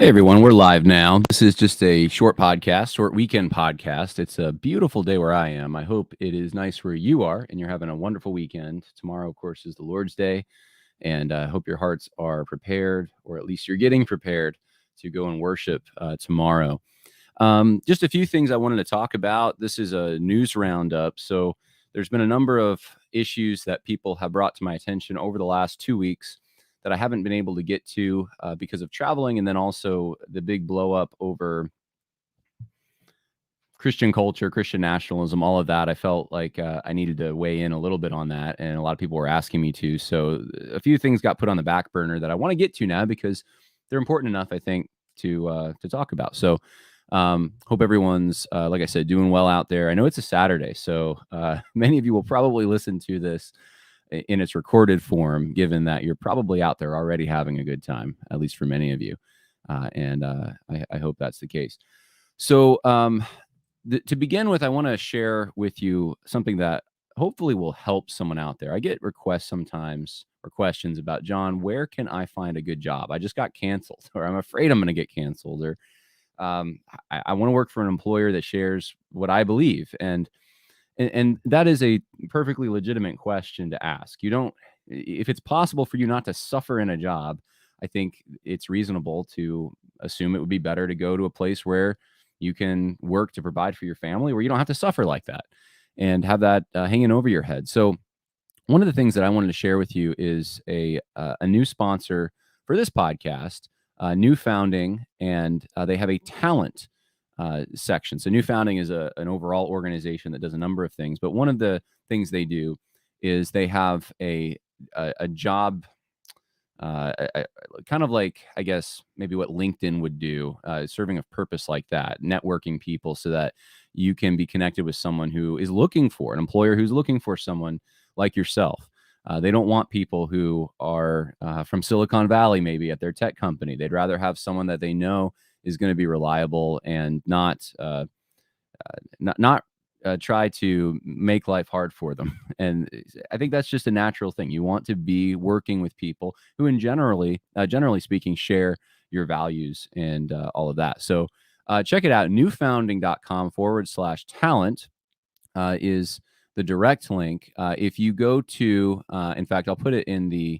Hey everyone, we're live now. This is just a short podcast, short weekend podcast. It's a beautiful day where I am. I hope it is nice where you are and you're having a wonderful weekend. Tomorrow, of course, is the Lord's Day, and I hope your hearts are prepared, or at least you're getting prepared to go and worship tomorrow. Just a few things I wanted to talk about. This is a news roundup. So there's been a number of issues that people have brought to my attention over the last 2 weeks that I haven't been able to get to because of traveling, and then also the big blow up over Christian culture, Christian nationalism, all of that. I felt like I needed to weigh in a little bit on that, and a lot of people were asking me to. So a few things got put on the back burner that I want to get to now because they're important enough, I think, to talk about. So hope everyone's, like I said, doing well out there. I know it's a Saturday, so many of you will probably listen to this in its recorded form, given that you're probably out there already having a good time, at least for many of you. And I hope that's the case. So to begin with, I want to share with you something that hopefully will help someone out there. I get requests sometimes or questions about, John, where can I find a good job? I just got canceled, or I'm afraid I'm going to get canceled, or I want to work for an employer that shares what I believe. And that is a perfectly legitimate question to ask. If it's possible for you not to suffer in a job, I think it's reasonable to assume it would be better to go to a place where you can work to provide for your family, where you don't have to suffer like that and have that hanging over your head. So one of the things that I wanted to share with you is a new sponsor for this podcast, New Founding, and they have a talent section. So New Founding is an overall organization that does a number of things, but one of the things they do is they have a job, kind of like, I guess, maybe what LinkedIn would do, serving a purpose like that, networking people so that you can be connected with someone who is looking for an employer who's looking for someone like yourself. They don't want people who are from Silicon Valley, maybe at their tech company. They'd rather have someone that they know is going to be reliable and not try to make life hard for them. And I think that's just a natural thing. You want to be working with people who, generally speaking, share your values and all of that. So check it out. newfounding.com/talent is the direct link. If you go to, in fact, I'll put it in the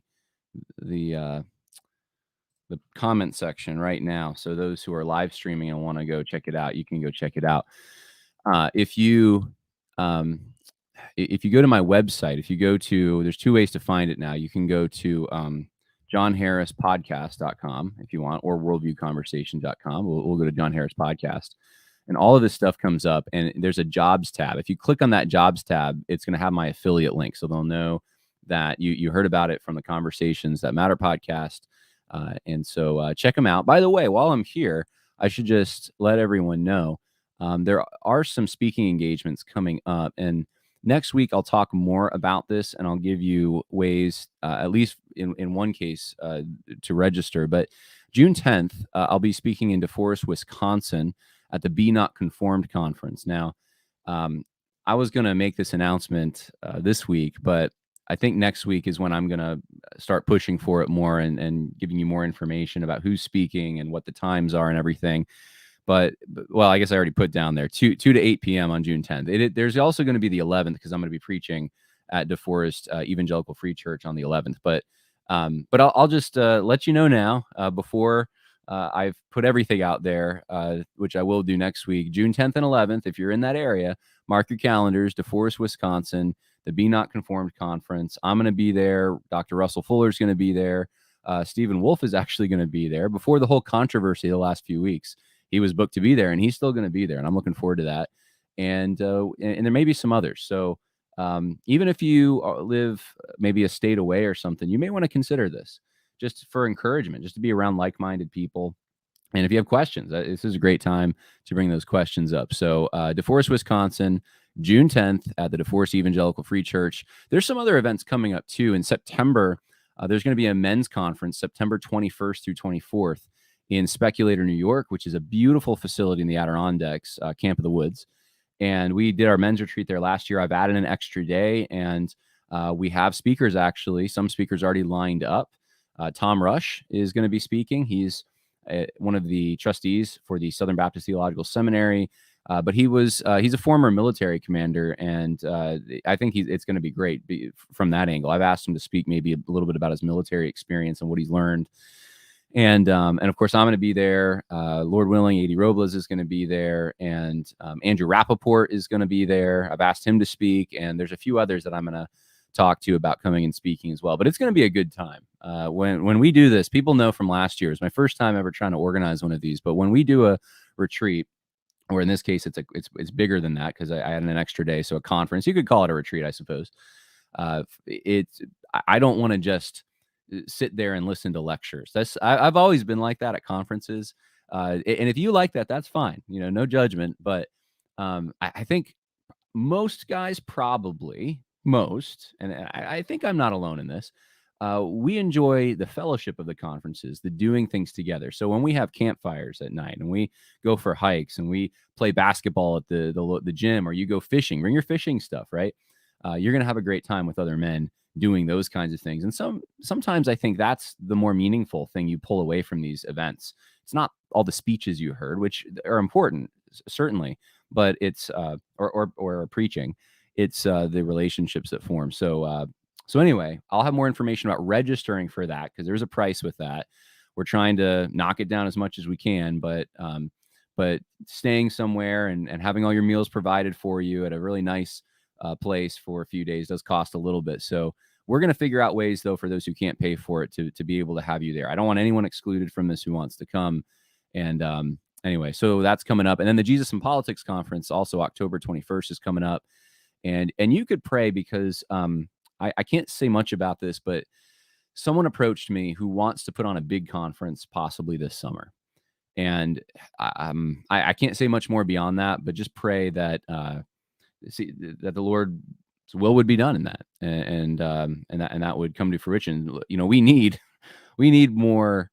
comment section right now. So those who are live streaming and want to go check it out, you can go check it out. If you go to my website, there's two ways to find it now. You can go to johnharrispodcast.com if you want, or worldviewconversation.com. We'll go to John Harris Podcast, and all of this stuff comes up, and there's a jobs tab. If you click on that jobs tab, it's going to have my affiliate link, so they'll know that you heard about it from the Conversations That Matter podcast. And so check them out. By the way, while I'm here, I should just let everyone know there are some speaking engagements coming up. And next week, I'll talk more about this, and I'll give you ways, at least in one case, to register. But June 10th, I'll be speaking in DeForest, Wisconsin at the Be Not Conformed conference. Now, I was going to make this announcement this week, but I think next week is when I'm going to start pushing for it more and giving you more information about who's speaking and what the times are and everything. But well, I guess I already put down there 2 to 8 p.m. on June 10th. There's also going to be the 11th because I'm going to be preaching at DeForest Evangelical Free Church on the 11th. But I'll just let you know now before I've put everything out there, which I will do next week, June 10th and 11th. If you're in that area, mark your calendars, DeForest, Wisconsin, the Be Not Conformed conference. I'm going to be there. Dr. Russell Fuller is going to be there. Stephen Wolf is actually going to be there. Before the whole controversy the last few weeks, he was booked to be there, and he's still going to be there, and I'm looking forward to that. And there may be some others. So even if you live maybe a state away or something, you may want to consider this just for encouragement, just to be around like-minded people. And if you have questions, this is a great time to bring those questions up. So DeForest, Wisconsin, June 10th at the DeForest Evangelical Free Church. There's some other events coming up too. In September, there's going to be a men's conference, September 21st through 24th in Speculator, New York, which is a beautiful facility in the Adirondacks, Camp of the Woods. And we did our men's retreat there last year. I've added an extra day, and we have speakers, actually. Some speakers already lined up. Tom Rush is going to be speaking. He's one of the trustees for the Southern Baptist Theological Seminary. But he's a former military commander, and I think it's going to be great from that angle. I've asked him to speak maybe a little bit about his military experience and what he's learned. And of course, I'm going to be there. Lord willing, A.D. Robles is going to be there, and Andrew Rappaport is going to be there. I've asked him to speak, and there's a few others that I'm going to talk to about coming and speaking as well. But it's going to be a good time. When we do this, people know from last year, it's my first time ever trying to organize one of these. But when we do a retreat, or in this case, it's bigger than that because I had an extra day, so a conference. You could call it a retreat, I suppose. I don't want to just sit there and listen to lectures. I've always been like that at conferences. And if you like that, that's fine. No judgment. But I think most guys, probably most, and I think I'm not alone in this. We enjoy the fellowship of the conferences, the doing things together. So when we have campfires at night and we go for hikes and we play basketball at the gym, or you go fishing, bring your fishing stuff, right? You're going to have a great time with other men doing those kinds of things. And sometimes I think that's the more meaningful thing you pull away from these events. It's not all the speeches you heard, which are important, certainly, but it's or preaching. It's the relationships that form. So anyway, I'll have more information about registering for that because there's a price with that. We're trying to knock it down as much as we can, but staying somewhere and having all your meals provided for you at a really nice place for a few days does cost a little bit. So we're going to figure out ways, though, for those who can't pay for it to be able to have you there. I don't want anyone excluded from this who wants to come. And anyway, so that's coming up. And then the Jesus and Politics Conference, also October 21st, is coming up. And you could pray because I can't say much about this, but someone approached me who wants to put on a big conference possibly this summer. And I can't say much more beyond that, but just pray that that the Lord's will would be done in that, and that would come to fruition. We need more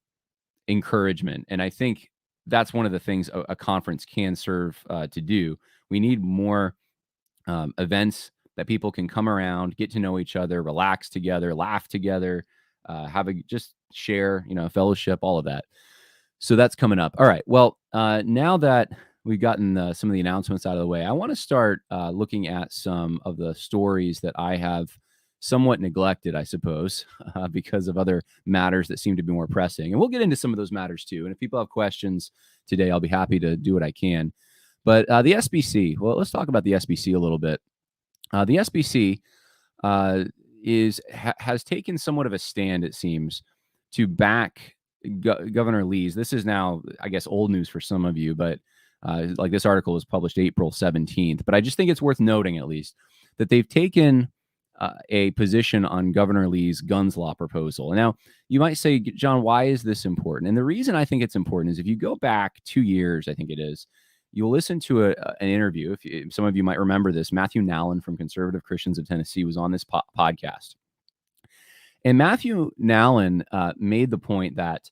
encouragement, and I think that's one of the things a conference can serve to do. We need more events that people can come around, get to know each other, relax together, laugh together, just share, fellowship, all of that. So that's coming up. All right. Well, now that we've gotten some of the announcements out of the way, I want to start looking at some of the stories that I have somewhat neglected, I suppose, because of other matters that seem to be more pressing. And we'll get into some of those matters too. And if people have questions today, I'll be happy to do what I can. But the SBC, well, let's talk about the SBC a little bit. The SBC has taken somewhat of a stand, it seems, to back Governor Lee's. This is now, I guess, old news for some of you, but like this article was published April 17th. But I just think it's worth noting, at least, that they've taken a position on Governor Lee's guns law proposal. Now, you might say, John, why is this important? And the reason I think it's important is if you go back 2 years, I think it is, you'll listen to an interview. If some of you might remember this, Matthew Nallon from Conservative Christians of Tennessee was on this podcast. And Matthew Nallon made the point that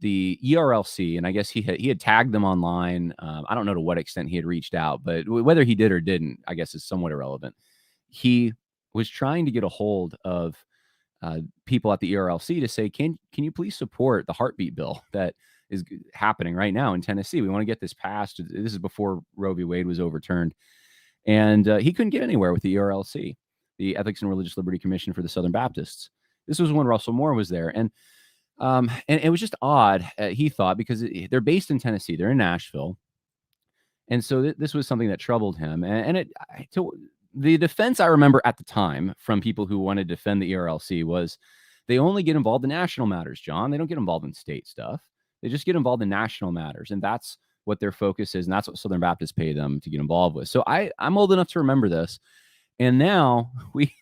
the ERLC, and I guess he had tagged them online. I don't know to what extent he had reached out, but whether he did or didn't, I guess is somewhat irrelevant. He was trying to get a hold of people at the ERLC to say, can you please support the heartbeat bill that is happening right now in Tennessee? We want to get this passed. This is before Roe v. Wade was overturned. And he couldn't get anywhere with the ERLC, the Ethics and Religious Liberty Commission for the Southern Baptists. This was when Russell Moore was there. And it was just odd, he thought, because they're based in Tennessee. They're in Nashville. And so this was something that troubled him. The defense I remember at the time from people who wanted to defend the ERLC was they only get involved in national matters, John. They don't get involved in state stuff. They just get involved in national matters. And that's what their focus is. And that's what Southern Baptists pay them to get involved with. So I'm old enough to remember this. And now we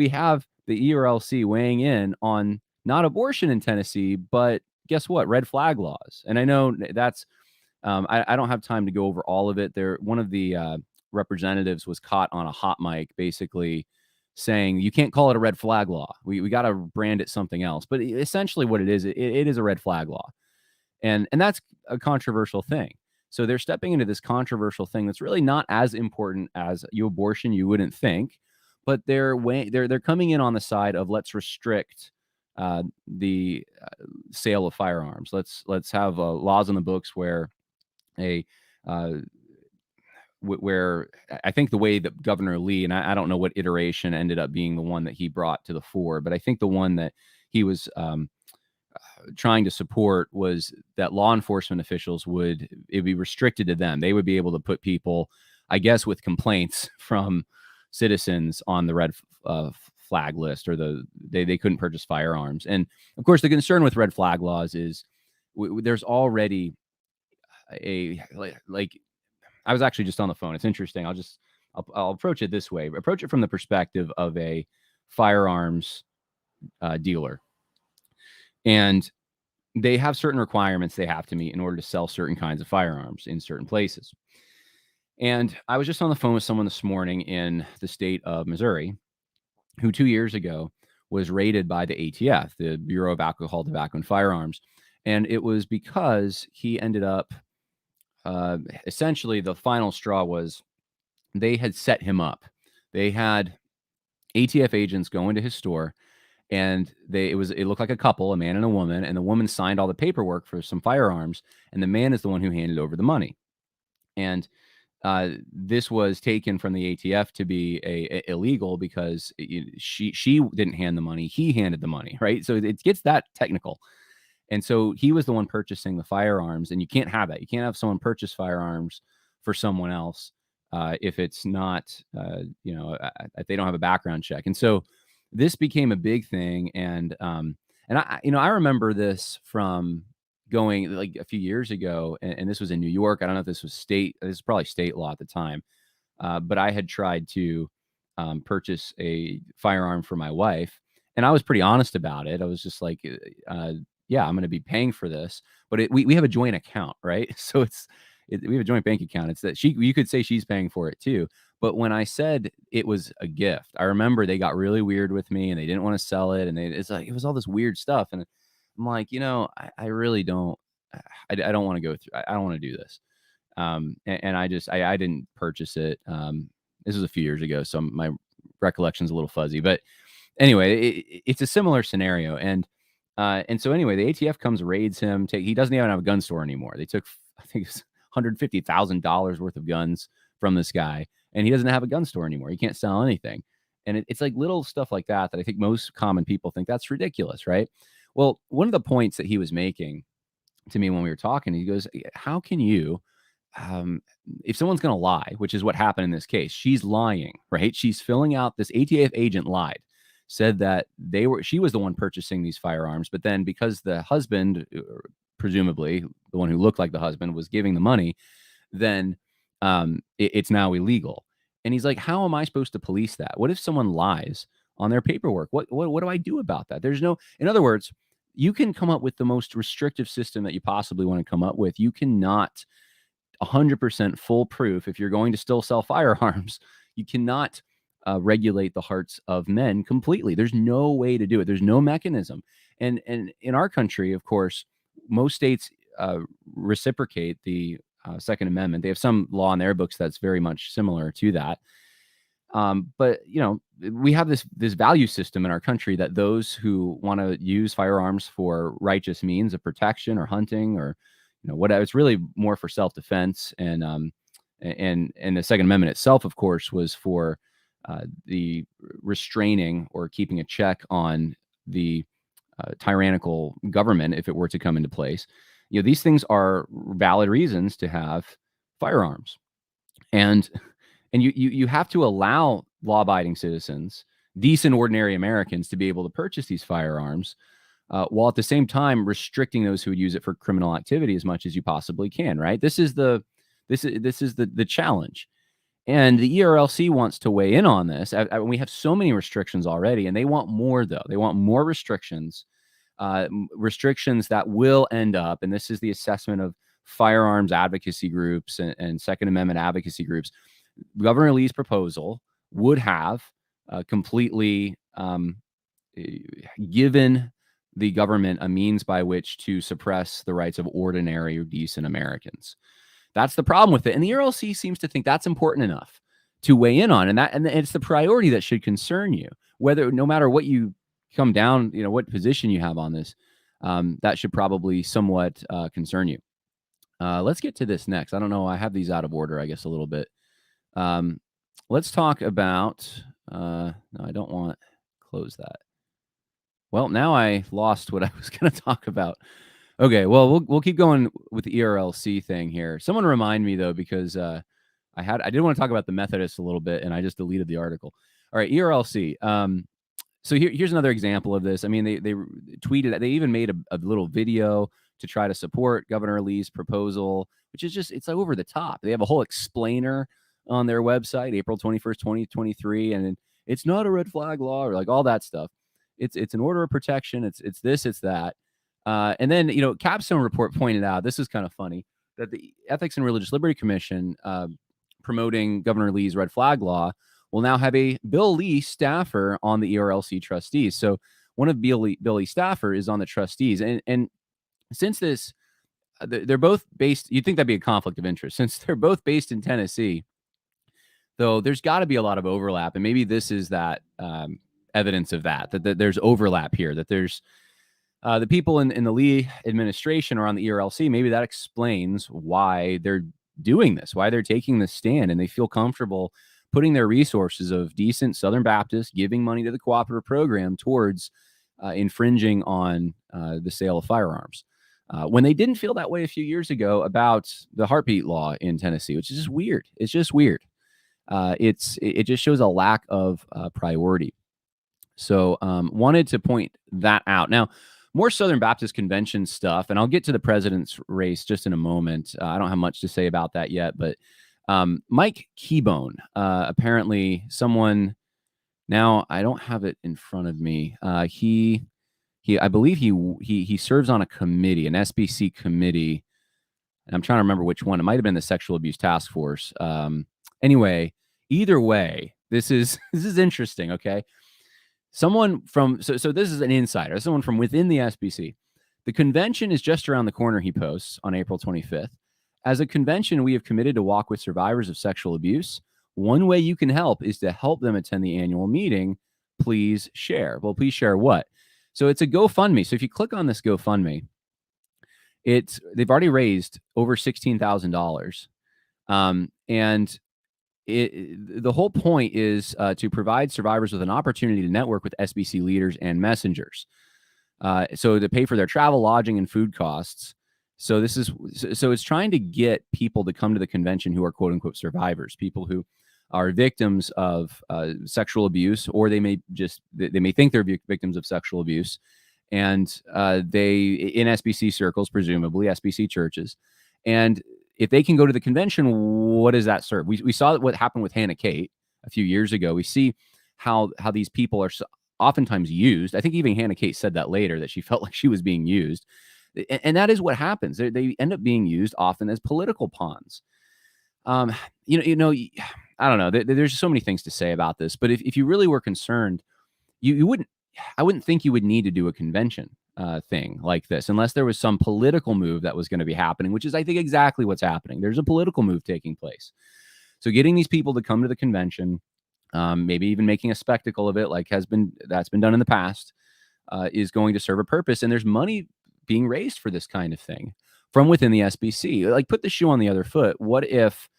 have the ERLC weighing in on not abortion in Tennessee, but guess what? Red flag laws. And I know that's, I don't have time to go over all of it. One of the representatives was caught on a hot mic basically saying, you can't call it a red flag law. We got to brand it something else. But essentially what it is a red flag law. And that's a controversial thing. So they're stepping into this controversial thing that's really not as important as abortion, you wouldn't think, but they're coming in on the side of let's restrict the sale of firearms. Let's have laws on the books where a where I think the way that Governor Lee, and I don't know what iteration ended up being the one that he brought to the fore, but I think the one that he was trying to support was that law enforcement officials it'd be restricted to them. They would be able to put people, I guess, with complaints from citizens on the red flag list, or they couldn't purchase firearms. And of course, the concern with red flag laws is there's already like I was actually just on the phone. It's interesting. I'll approach it this way. Approach it from the perspective of a firearms dealer. And they have certain requirements they have to meet in order to sell certain kinds of firearms in certain places. And I was just on the phone with someone this morning in the state of Missouri who 2 years ago was raided by the ATF, the Bureau of Alcohol, Tobacco, and Firearms. And it was because he ended up, essentially the final straw was they had set him up. They had ATF agents go into his store, and it looked like a couple, a man and a woman, and the woman signed all the paperwork for some firearms, and the man is the one who handed over the money. And this was taken from the ATF to be illegal because she didn't hand the money, he handed the money, right? So it gets that technical. And so he was the one purchasing the firearms, and you can't have that. You can't have someone purchase firearms for someone else if it's not, if they don't have a background check. And so this became a big thing. And I remember this from going like a few years ago, and this was in New York. I don't know if this was state. This is probably state law at the time. But I had tried to purchase a firearm for my wife, and I was pretty honest about it. I was just like, yeah, I'm going to be paying for this, but we have a joint account, right? So we have a joint bank account. It's that you could say she's paying for it too. But when I said it was a gift, I remember they got really weird with me, and they didn't want to sell it. And it was all this weird stuff. And I'm like, I really don't, I don't want to go through, I don't want to do this. And I didn't purchase it. This was a few years ago, so my recollection's a little fuzzy, but anyway, it's a similar scenario. And so anyway, the ATF comes, raids him. He doesn't even have a gun store anymore. They took, I think it's $150,000 worth of guns from this guy, and he doesn't have a gun store anymore. He can't sell anything. And it's like little stuff like that I think most common people think that's ridiculous, right? Well, one of the points that he was making to me when we were talking, he goes, how can you, if someone's going to lie, which is what happened in this case, she's lying, right? She's filling out, this ATF agent lied, said that she was the one purchasing these firearms, but then because the husband, presumably the one who looked like the husband, was giving the money, then it's now illegal. And he's like, how am I supposed to police that? What if someone lies on their paperwork? What do I do about that? In other words, you can come up with the most restrictive system that you possibly want to come up with. You cannot 100% foolproof. If you're going to still sell firearms, you cannot regulate the hearts of men completely. There's no way to do it. There's no mechanism. And in our country, of course, most states reciprocate the Second Amendment. They have some law in their books that's very much similar to that. But we have this value system in our country that those who want to use firearms for righteous means of protection or hunting or whatever, it's really more for self-defense. And the Second Amendment itself, of course, was for the restraining or keeping a check on the tyrannical government if it were to come into place. These things are valid reasons to have firearms, and you have to allow law-abiding citizens, decent, ordinary Americans, to be able to purchase these firearms, while at the same time restricting those who would use it for criminal activity as much as you possibly can. Right? This is the challenge, and the ERLC wants to weigh in on this. We have so many restrictions already, and they want more. Though they want more restrictions that will end up, and this is the assessment of firearms advocacy groups and Second Amendment advocacy groups. Governor Lee's proposal would have completely given the government a means by which to suppress the rights of ordinary or decent Americans. That's the problem with it. And the ERLC seems to think that's important enough to weigh in on. And it's the priority that should concern you, no matter what you come down, what position you have on this, that should probably somewhat concern you. Let's get to this next. I don't know. I have these out of order, I guess, a little bit. Let's talk about, no, I don't want to close that. Well, now I lost what I was going to talk about. Okay, well, we'll keep going with the ERLC thing here. Someone remind me, though, because I did want to talk about the Methodists a little bit, and I just deleted the article. All right, ERLC. So here's another example of this. I mean, they tweeted, they even made a little video to try to support Governor Lee's proposal, which is just, it's over the top. They have a whole explainer on their website, April 21st, 2023, and it's not a red flag law, or like all that stuff. It's an order of protection. It's this, it's that. And then, Capstone Report pointed out, this is kind of funny, that the Ethics and Religious Liberty Commission, promoting Governor Lee's red flag law, will now have a Bill Lee staffer on the ERLC trustees. So one of Bill Lee staffer is on the trustees. And since this, they're both based, you'd think that'd be a conflict of interest. Since they're both based in Tennessee, though, there's got to be a lot of overlap. And maybe this is that evidence of that there's overlap here, that there's the people in the Lee administration are on the ERLC. Maybe that explains why they're doing this, why they're taking this stand, and they feel comfortable putting their resources of decent Southern Baptists giving money to the cooperative program towards infringing on the sale of firearms. When they didn't feel that way a few years ago about the heartbeat law in Tennessee, which is just weird. It's just weird. It just shows a lack of priority. So wanted to point that out. Now, more Southern Baptist Convention stuff, and I'll get to the president's race just in a moment. I don't have much to say about that yet, but Mike Keybone, apparently someone, now I don't have it in front of me. I believe he serves on a committee, an SBC committee. And I'm trying to remember which one. It might have been the Sexual Abuse Task Force. Anyway, either way, this is interesting. Okay. Someone from, so this is an insider, someone from within the SBC. The convention is just around the corner, he posts on April 25th. As a convention, we have committed to walk with survivors of sexual abuse. One way you can help is to help them attend the annual meeting. Please share. Well, please share what? So it's a GoFundMe. So if you click on this GoFundMe, they've already raised over $16,000. And the whole point is to provide survivors with an opportunity to network with SBC leaders and messengers. So to pay for their travel, lodging, and food costs. So it's trying to get people to come to the convention who are quote unquote survivors, people who are victims of sexual abuse, or they may think they're victims of sexual abuse. And they, in SBC circles, presumably SBC churches. And if they can go to the convention, what does that serve? We saw what happened with Hannah Kate a few years ago. We see how these people are oftentimes used. I think even Hannah Kate said that later, that she felt like she was being used. And that is what happens. They end up being used often as political pawns. I don't know. There's so many things to say about this, but if you really were concerned, I wouldn't think you would need to do a convention thing like this unless there was some political move that was going to be happening, which is, I think, exactly what's happening. There's a political move taking place. So getting these people to come to the convention, maybe even making a spectacle of it, like that's been done in the past, is going to serve a purpose. And there's money being raised for this kind of thing from within the SBC. Like, put the shoe on the other foot. What if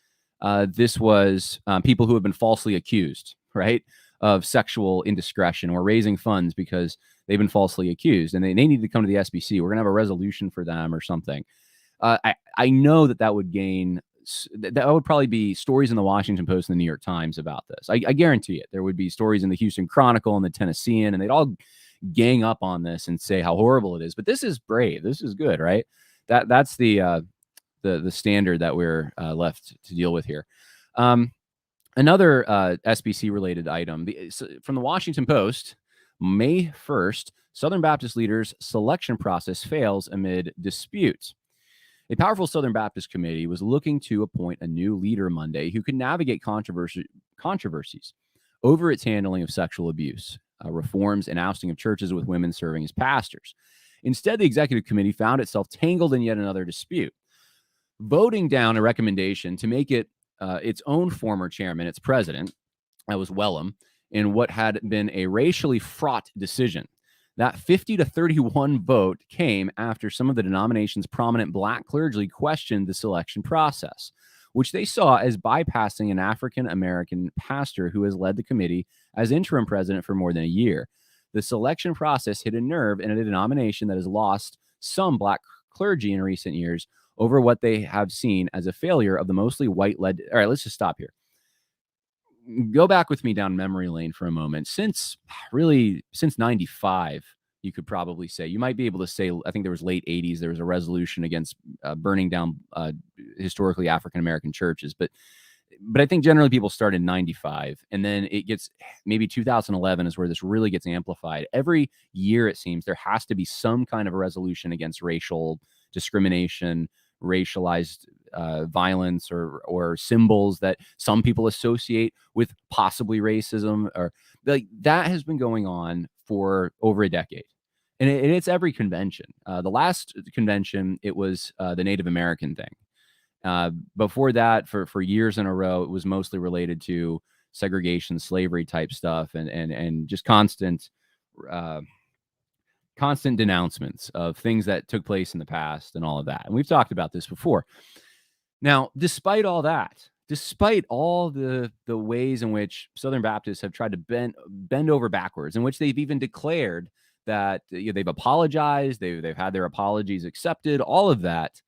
this was people who have been falsely accused, right, of sexual indiscretion, or raising funds because they've been falsely accused, and they need to come to the SBC. We're going to have a resolution for them or something. I know that would gain, that would probably be stories in the Washington Post and the New York Times about this. I guarantee it. There would be stories in the Houston Chronicle and the Tennessean, and they'd all gang up on this and say how horrible it is. But this is brave. This is good, right? That's the standard that we're left to deal with here. Another SBC related item from the Washington Post, May 1st, Southern Baptist leaders selection process fails amid disputes. A powerful Southern Baptist committee was looking to appoint a new leader Monday who could navigate controversies over its handling of sexual abuse, reforms, and ousting of churches with women serving as pastors. Instead, the executive committee found itself tangled in yet another dispute, voting down a recommendation to make it its own former chairman, its president, that was Wellham, in what had been a racially fraught decision. That 50-31 vote came after some of the denomination's prominent Black clergy questioned the selection process, which they saw as bypassing an African-American pastor who has led the committee as interim president for more than a year. The selection process hit a nerve in a denomination that has lost some Black clergy in recent years over what they have seen as a failure of the mostly white-led. All right, let's just stop here. Go back with me down memory lane for a moment. Since 95, you could probably say, you might be able to say, I think there was late 80s, there was a resolution against burning down historically African-American churches. But I think generally people start in 95, and then it gets maybe 2011 is where this really gets amplified. Every year, it seems, there has to be some kind of a resolution against racial discrimination, racialized violence, or symbols that some people associate with possibly racism, or like that has been going on for over a decade. And it's every convention. The last convention, it was the Native American thing. Before that, for years in a row, it was mostly related to segregation, slavery type stuff, and just constant denouncements of things that took place in the past and all of that. And we've talked about this before. Now, despite all that, despite all the ways in which Southern Baptists have tried to bend over backwards, in which they've even declared that they've apologized, they've had their apologies accepted, all of that,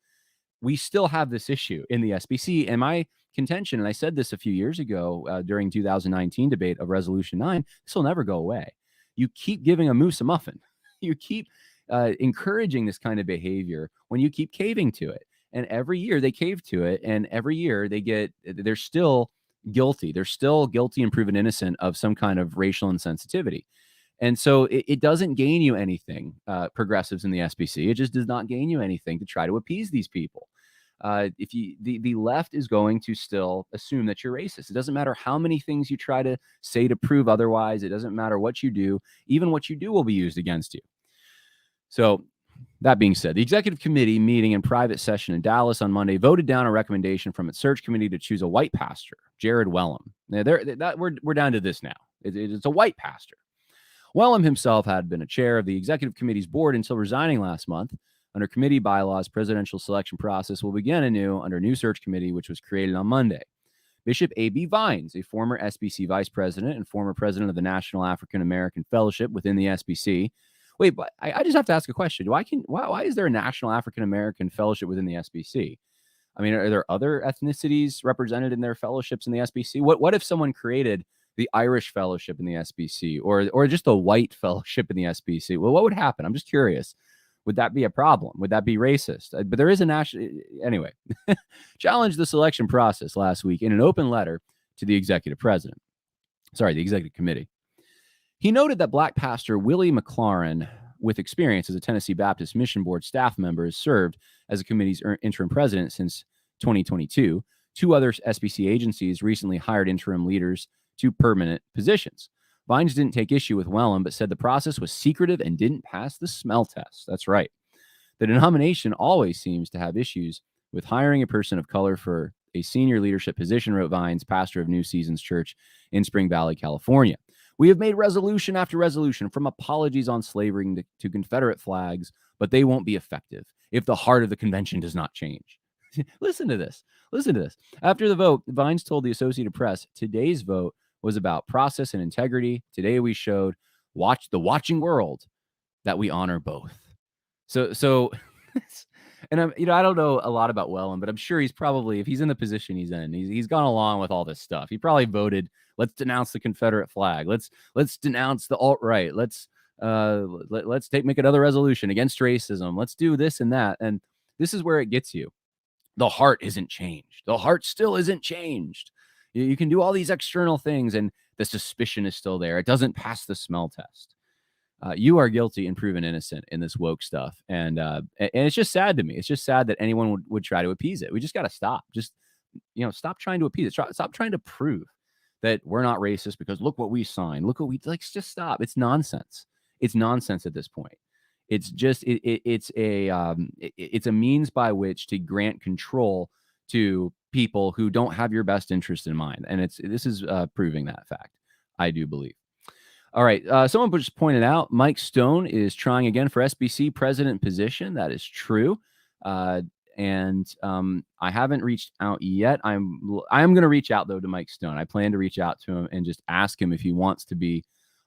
we still have this issue in the SBC. And my contention, and I said this a few years ago during 2019 debate of Resolution 9, this will never go away. You keep giving a moose a muffin. You keep encouraging this kind of behavior when you keep caving to it. And every year they cave to it. And every year they're still guilty. They're still guilty and proven innocent of some kind of racial insensitivity. And so it doesn't gain you anything, progressives in the SBC. It just does not gain you anything to try to appease these people. If the left is going to still assume that you're racist. It doesn't matter how many things you try to say to prove otherwise. It doesn't matter what you do. Even what you do will be used against you. So that being said, the executive committee meeting in private session in Dallas on Monday voted down a recommendation from its search committee to choose a white pastor, Jared Wellham. Now, we're down to this now. It's a white pastor. Wellham himself had been a chair of the executive committee's board until resigning last month. Under committee bylaws, presidential selection process will begin anew under a new search committee, which was created on Monday. Bishop A.B. Vines, a former SBC vice president and former president of the National African American Fellowship within the SBC. Wait, but I just have to ask a question. Why is there a National African American Fellowship within the SBC? I mean, are there other ethnicities represented in their fellowships in the SBC? What if someone created the Irish Fellowship in the SBC, or just the white fellowship in the SBC? Well, what would happen? I'm just curious. Would that be a problem? Would that be racist? But there is a national, anyway, challenged the selection process last week in an open letter to the executive committee. He noted that Black pastor Willie McLaurin, with experience as a Tennessee Baptist Mission Board staff member, has served as the committee's interim president since 2022. Two other SBC agencies recently hired interim leaders to permanent positions. Vines didn't take issue with Wellham, but said the process was secretive and didn't pass the smell test. That's right. The denomination always seems to have issues with hiring a person of color for a senior leadership position, wrote Vines, pastor of New Seasons Church in Spring Valley, California. We have made resolution after resolution, from apologies on slavery to Confederate flags, but they won't be effective if the heart of the convention does not change. Listen to this. After the vote, Vines told the Associated Press, today's vote was about process and integrity. Today we showed the watching world that we honor both. So and I don't know a lot about Wellham, but I'm sure he's probably, if he's in the position he's in, he's gone along with all this stuff. He probably voted, let's denounce the Confederate flag. Let's denounce the alt-right. Let's make another resolution against racism. Let's do this and that. And this is where it gets you. The heart isn't changed. The heart still isn't changed. You can do all these external things and the suspicion is still there. It doesn't pass the smell test. You are guilty and proven innocent in this woke stuff. And it's just sad to me. It's just sad that anyone would try to appease it. We just got to stop. Just, stop trying to appease it. Stop trying to prove that we're not racist because look what we signed. Look what we, just stop. It's nonsense. It's nonsense at this point. It's just, it's a means by which to grant control to people who don't have your best interest in mind. And this is proving that fact, I do believe. All right. Someone just pointed out Mike Stone is trying again for SBC president position. That is true. And I haven't reached out yet. I am going to reach out though to Mike Stone. I plan to reach out to him and just ask him if he wants to be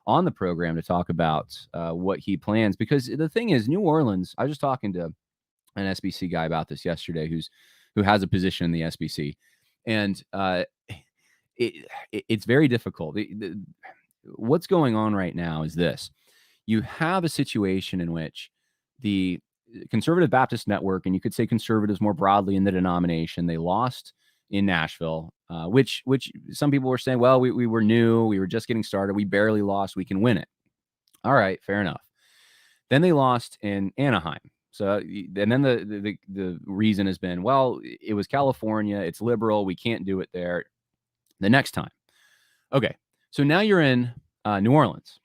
on the program to talk about what he plans. Because the thing is, New Orleans. I was just talking to an SBC guy about this yesterday, who has a position in the SBC, and it's very difficult. What's going on right now is this: you have a situation in which the Conservative Baptist Network, and you could say conservatives more broadly in the denomination, they lost in Nashville, which some people were saying, well, we were new, we were just getting started, we barely lost, we can win it. All right, fair enough. Then they lost in Anaheim. So, and then the reason has been, well, it was California, it's liberal, we can't do it there. The next time, okay, so now you're in New Orleans.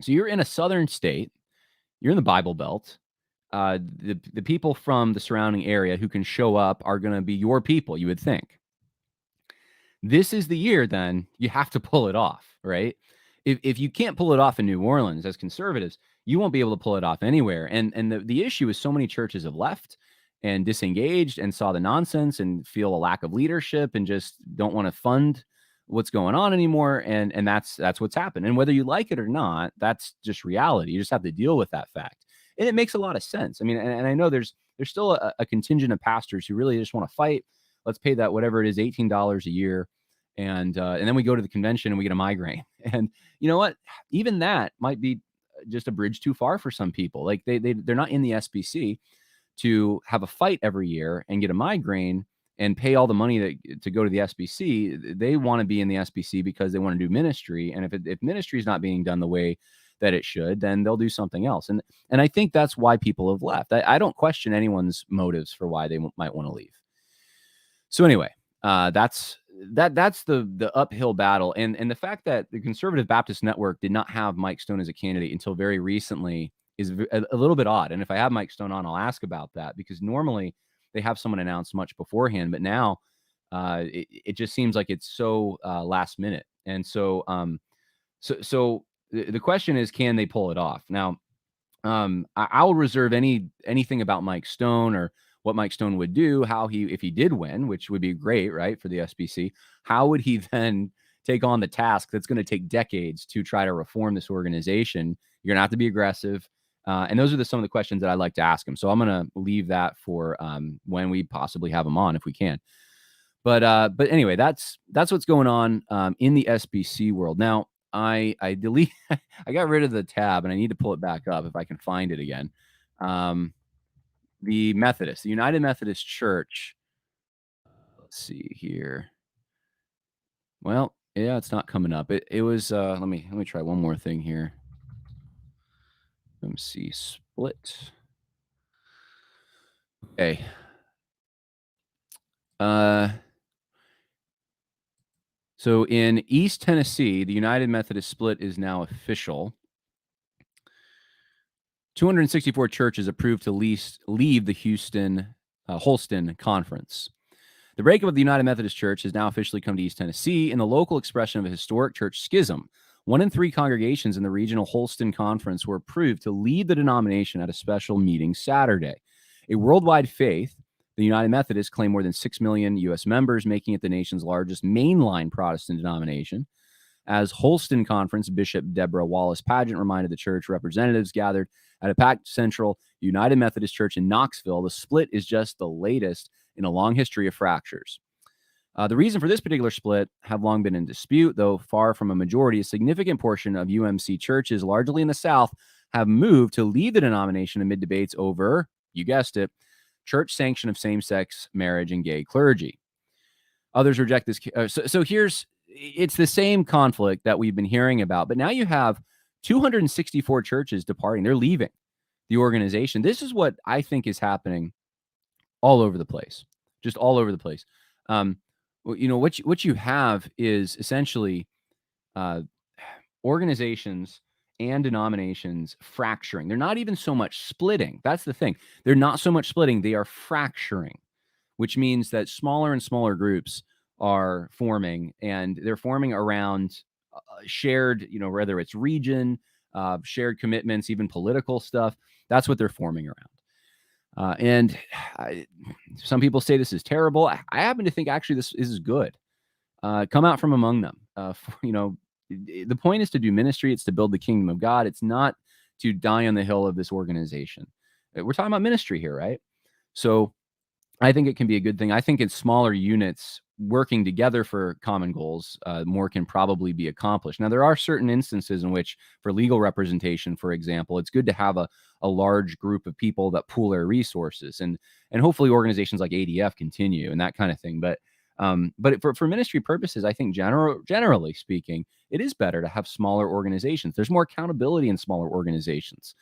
So you're in a southern state, you're in the Bible Belt. The people from the surrounding area who can show up are going to be your people, you would think. This is the year then you have to pull it off, right? If you can't pull it off in New Orleans as conservatives, you won't be able to pull it off anywhere. And the issue is so many churches have left and disengaged and saw the nonsense and feel a lack of leadership and just don't want to fund what's going on anymore. And that's what's happened. And whether you like it or not, that's just reality. You just have to deal with that fact. And it makes a lot of sense. I mean, and I know there's still a contingent of pastors who really just want to fight. Let's pay that, whatever it is, $18 a year. And then we go to the convention and we get a migraine. And you know what? Even that might be just a bridge too far for some people. Like they're not in the SBC to have a fight every year and get a migraine and pay all the money to go to the SBC. They want to be in the SBC because they want to do ministry. And if ministry is not being done the way that it should, then they'll do something else. And I think that's why people have left. I don't question anyone's motives for why they might want to leave. So anyway, that's the uphill battle. And the fact that the Conservative Baptist Network did not have Mike Stone as a candidate until very recently is a little bit odd. And if I have Mike Stone on, I'll ask about that, because normally they have someone announced much beforehand, but now it just seems like it's so last minute. And so the question is, can they pull it off? Now, I'll reserve anything about Mike Stone or what Mike Stone would do, if he did win, which would be great, right, for the SBC, how would he then take on the task that's going to take decades to try to reform this organization? You're going to have to be aggressive. And those are some of the questions that I'd like to ask him. So I'm going to leave that for when we possibly have him on, if we can. But anyway, that's what's going on in the SBC world. Now, I got rid of the tab and I need to pull it back up if I can find it again. The United Methodist Church. Let's see here. Well, yeah, it's not coming up. It was, let me try one more thing here. Let me see, split. Okay. So in East Tennessee, the United Methodist split is now official. 264 churches approved to leave the Holston Conference. The breakup of the United Methodist Church has now officially come to East Tennessee in the local expression of a historic church schism. 1 in 3 congregations in the regional Holston Conference were approved to leave the denomination at a special meeting Saturday. A worldwide faith, the United Methodists claim more than 6 million U.S. members, making it the nation's largest mainline Protestant denomination. As Holston Conference Bishop Deborah Wallace Pageant reminded the church representatives gathered at a packed Central United Methodist Church in Knoxville, the split is just the latest in a long history of fractures. The reason for this particular split have long been in dispute, though far from a majority. A significant portion of UMC churches, largely in the South, have moved to leave the denomination amid debates over, you guessed it, church sanction of same-sex marriage and gay clergy. Others reject this. It's the same conflict that we've been hearing about, but now you have 264 churches departing. They're leaving the organization. This is what I think is happening all over the place, just all over the place. What you have is essentially organizations and denominations fracturing. They're not even so much splitting. That's the thing. They're not so much splitting. They are fracturing, which means that smaller and smaller groups are forming, and they're forming around shared, whether it's region, shared commitments, even political stuff. That's what they're forming around. And some people say this is terrible. I happen to think actually this is good. Come out from among them. The point is to do ministry. It's to build the kingdom of God. It's not to die on the hill of this organization. We're talking about ministry here, right? So I think it can be a good thing. I think in smaller units working together for common goals, more can probably be accomplished. Now, there are certain instances in which, for legal representation, for example, it's good to have a large group of people that pool their resources, and hopefully organizations like ADF continue and that kind of thing. But for ministry purposes, I think generally speaking, it is better to have smaller organizations. There's more accountability in smaller organizations.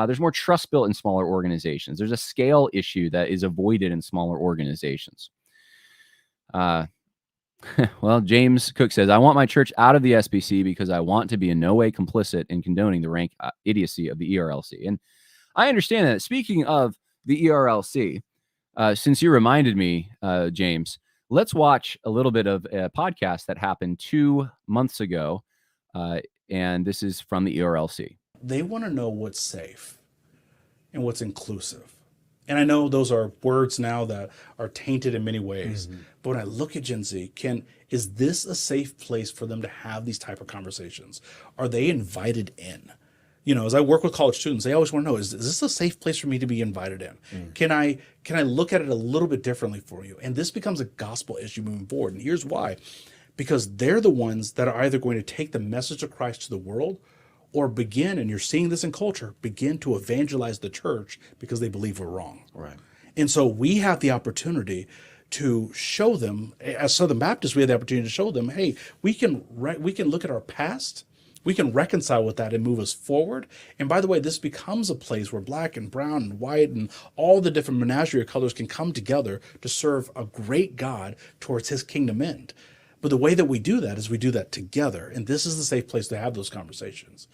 There's more trust built in smaller organizations. There's a scale issue that is avoided in smaller organizations. Well, James Cook says, I want my church out of the SBC because I want to be in no way complicit in condoning the rank idiocy of the ERLC. And I understand that. Speaking of the ERLC, since you reminded me, James, let's watch a little bit of a podcast that happened 2 months ago. And this is from the ERLC. They want to know what's safe and what's inclusive. And I know those are words now that are tainted in many ways. Mm-hmm. But when I look at Gen Z, is this a safe place for them to have these type of conversations? Are they invited in? As I work with college students, they always want to know, is this a safe place for me to be invited in? Mm. Can I look at it a little bit differently for you? And this becomes a gospel issue moving forward. And here's why. Because they're the ones that are either going to take the message of Christ to the world, or begin, and you're seeing this in culture, begin to evangelize the church because they believe we're wrong. Right. And so we have the opportunity to show them, as Southern Baptists, we have the opportunity to show them, hey, we can look at our past, we can reconcile with that and move us forward. And by the way, this becomes a place where black and brown and white and all the different menagerie of colors can come together to serve a great God towards his kingdom end. But the way that we do that is we do that together. And this is the safe place to have those conversations.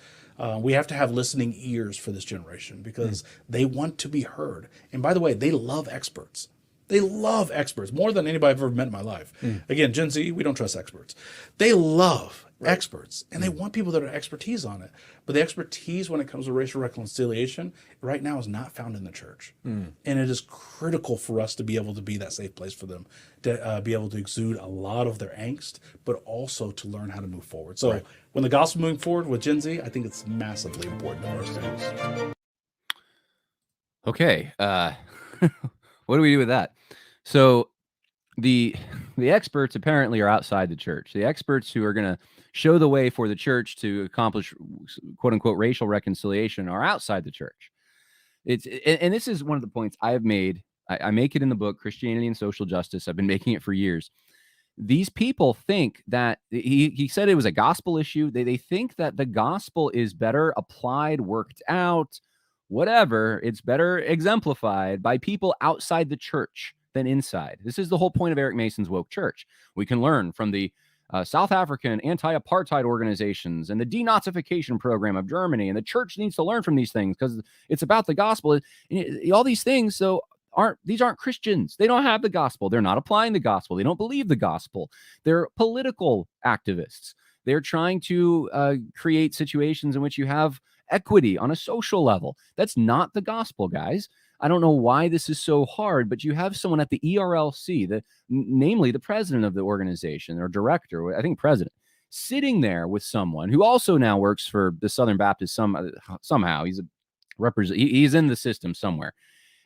We have to have listening ears for this generation because they want to be heard. And by the way, they love experts. They love experts more than anybody I've ever met in my life. Again, Gen Z, we don't trust experts. They love experts, and they want people that are expertise on it. But the expertise when it comes to racial reconciliation right now is not found in the church. And it is critical for us to be able to be that safe place for them, to be able to exude a lot of their angst, but also to learn how to move forward. So when the gospel moving forward with Gen Z, I think it's massively important for our students. Okay. What do we do with that? So the experts apparently are outside the church. The experts who are going to show the way for the church to accomplish quote unquote racial reconciliation are outside the church. And this is one of the points I have made. I make it in the book, Christianity and Social Justice. I've been making it for years. These people think that he said it was a gospel issue. They think that the gospel is better applied, worked out, whatever. It's better exemplified by people outside the church than inside. This is the whole point of Eric Mason's woke church. We can learn from the South African anti-apartheid organizations and the denazification program of Germany, and the church needs to learn from these things because it's about the gospel. All these things, so these aren't Christians. They don't have the gospel. They're not applying the gospel. They don't believe the gospel. They're political activists. They're trying to create situations in which you have equity on a social level. That's not the gospel, guys. I don't know why this is so hard, but you have someone at the ERLC, namely the president of the organization or director, I think president, sitting there with someone who also now works for the Southern Baptist somehow. He's in the system somewhere.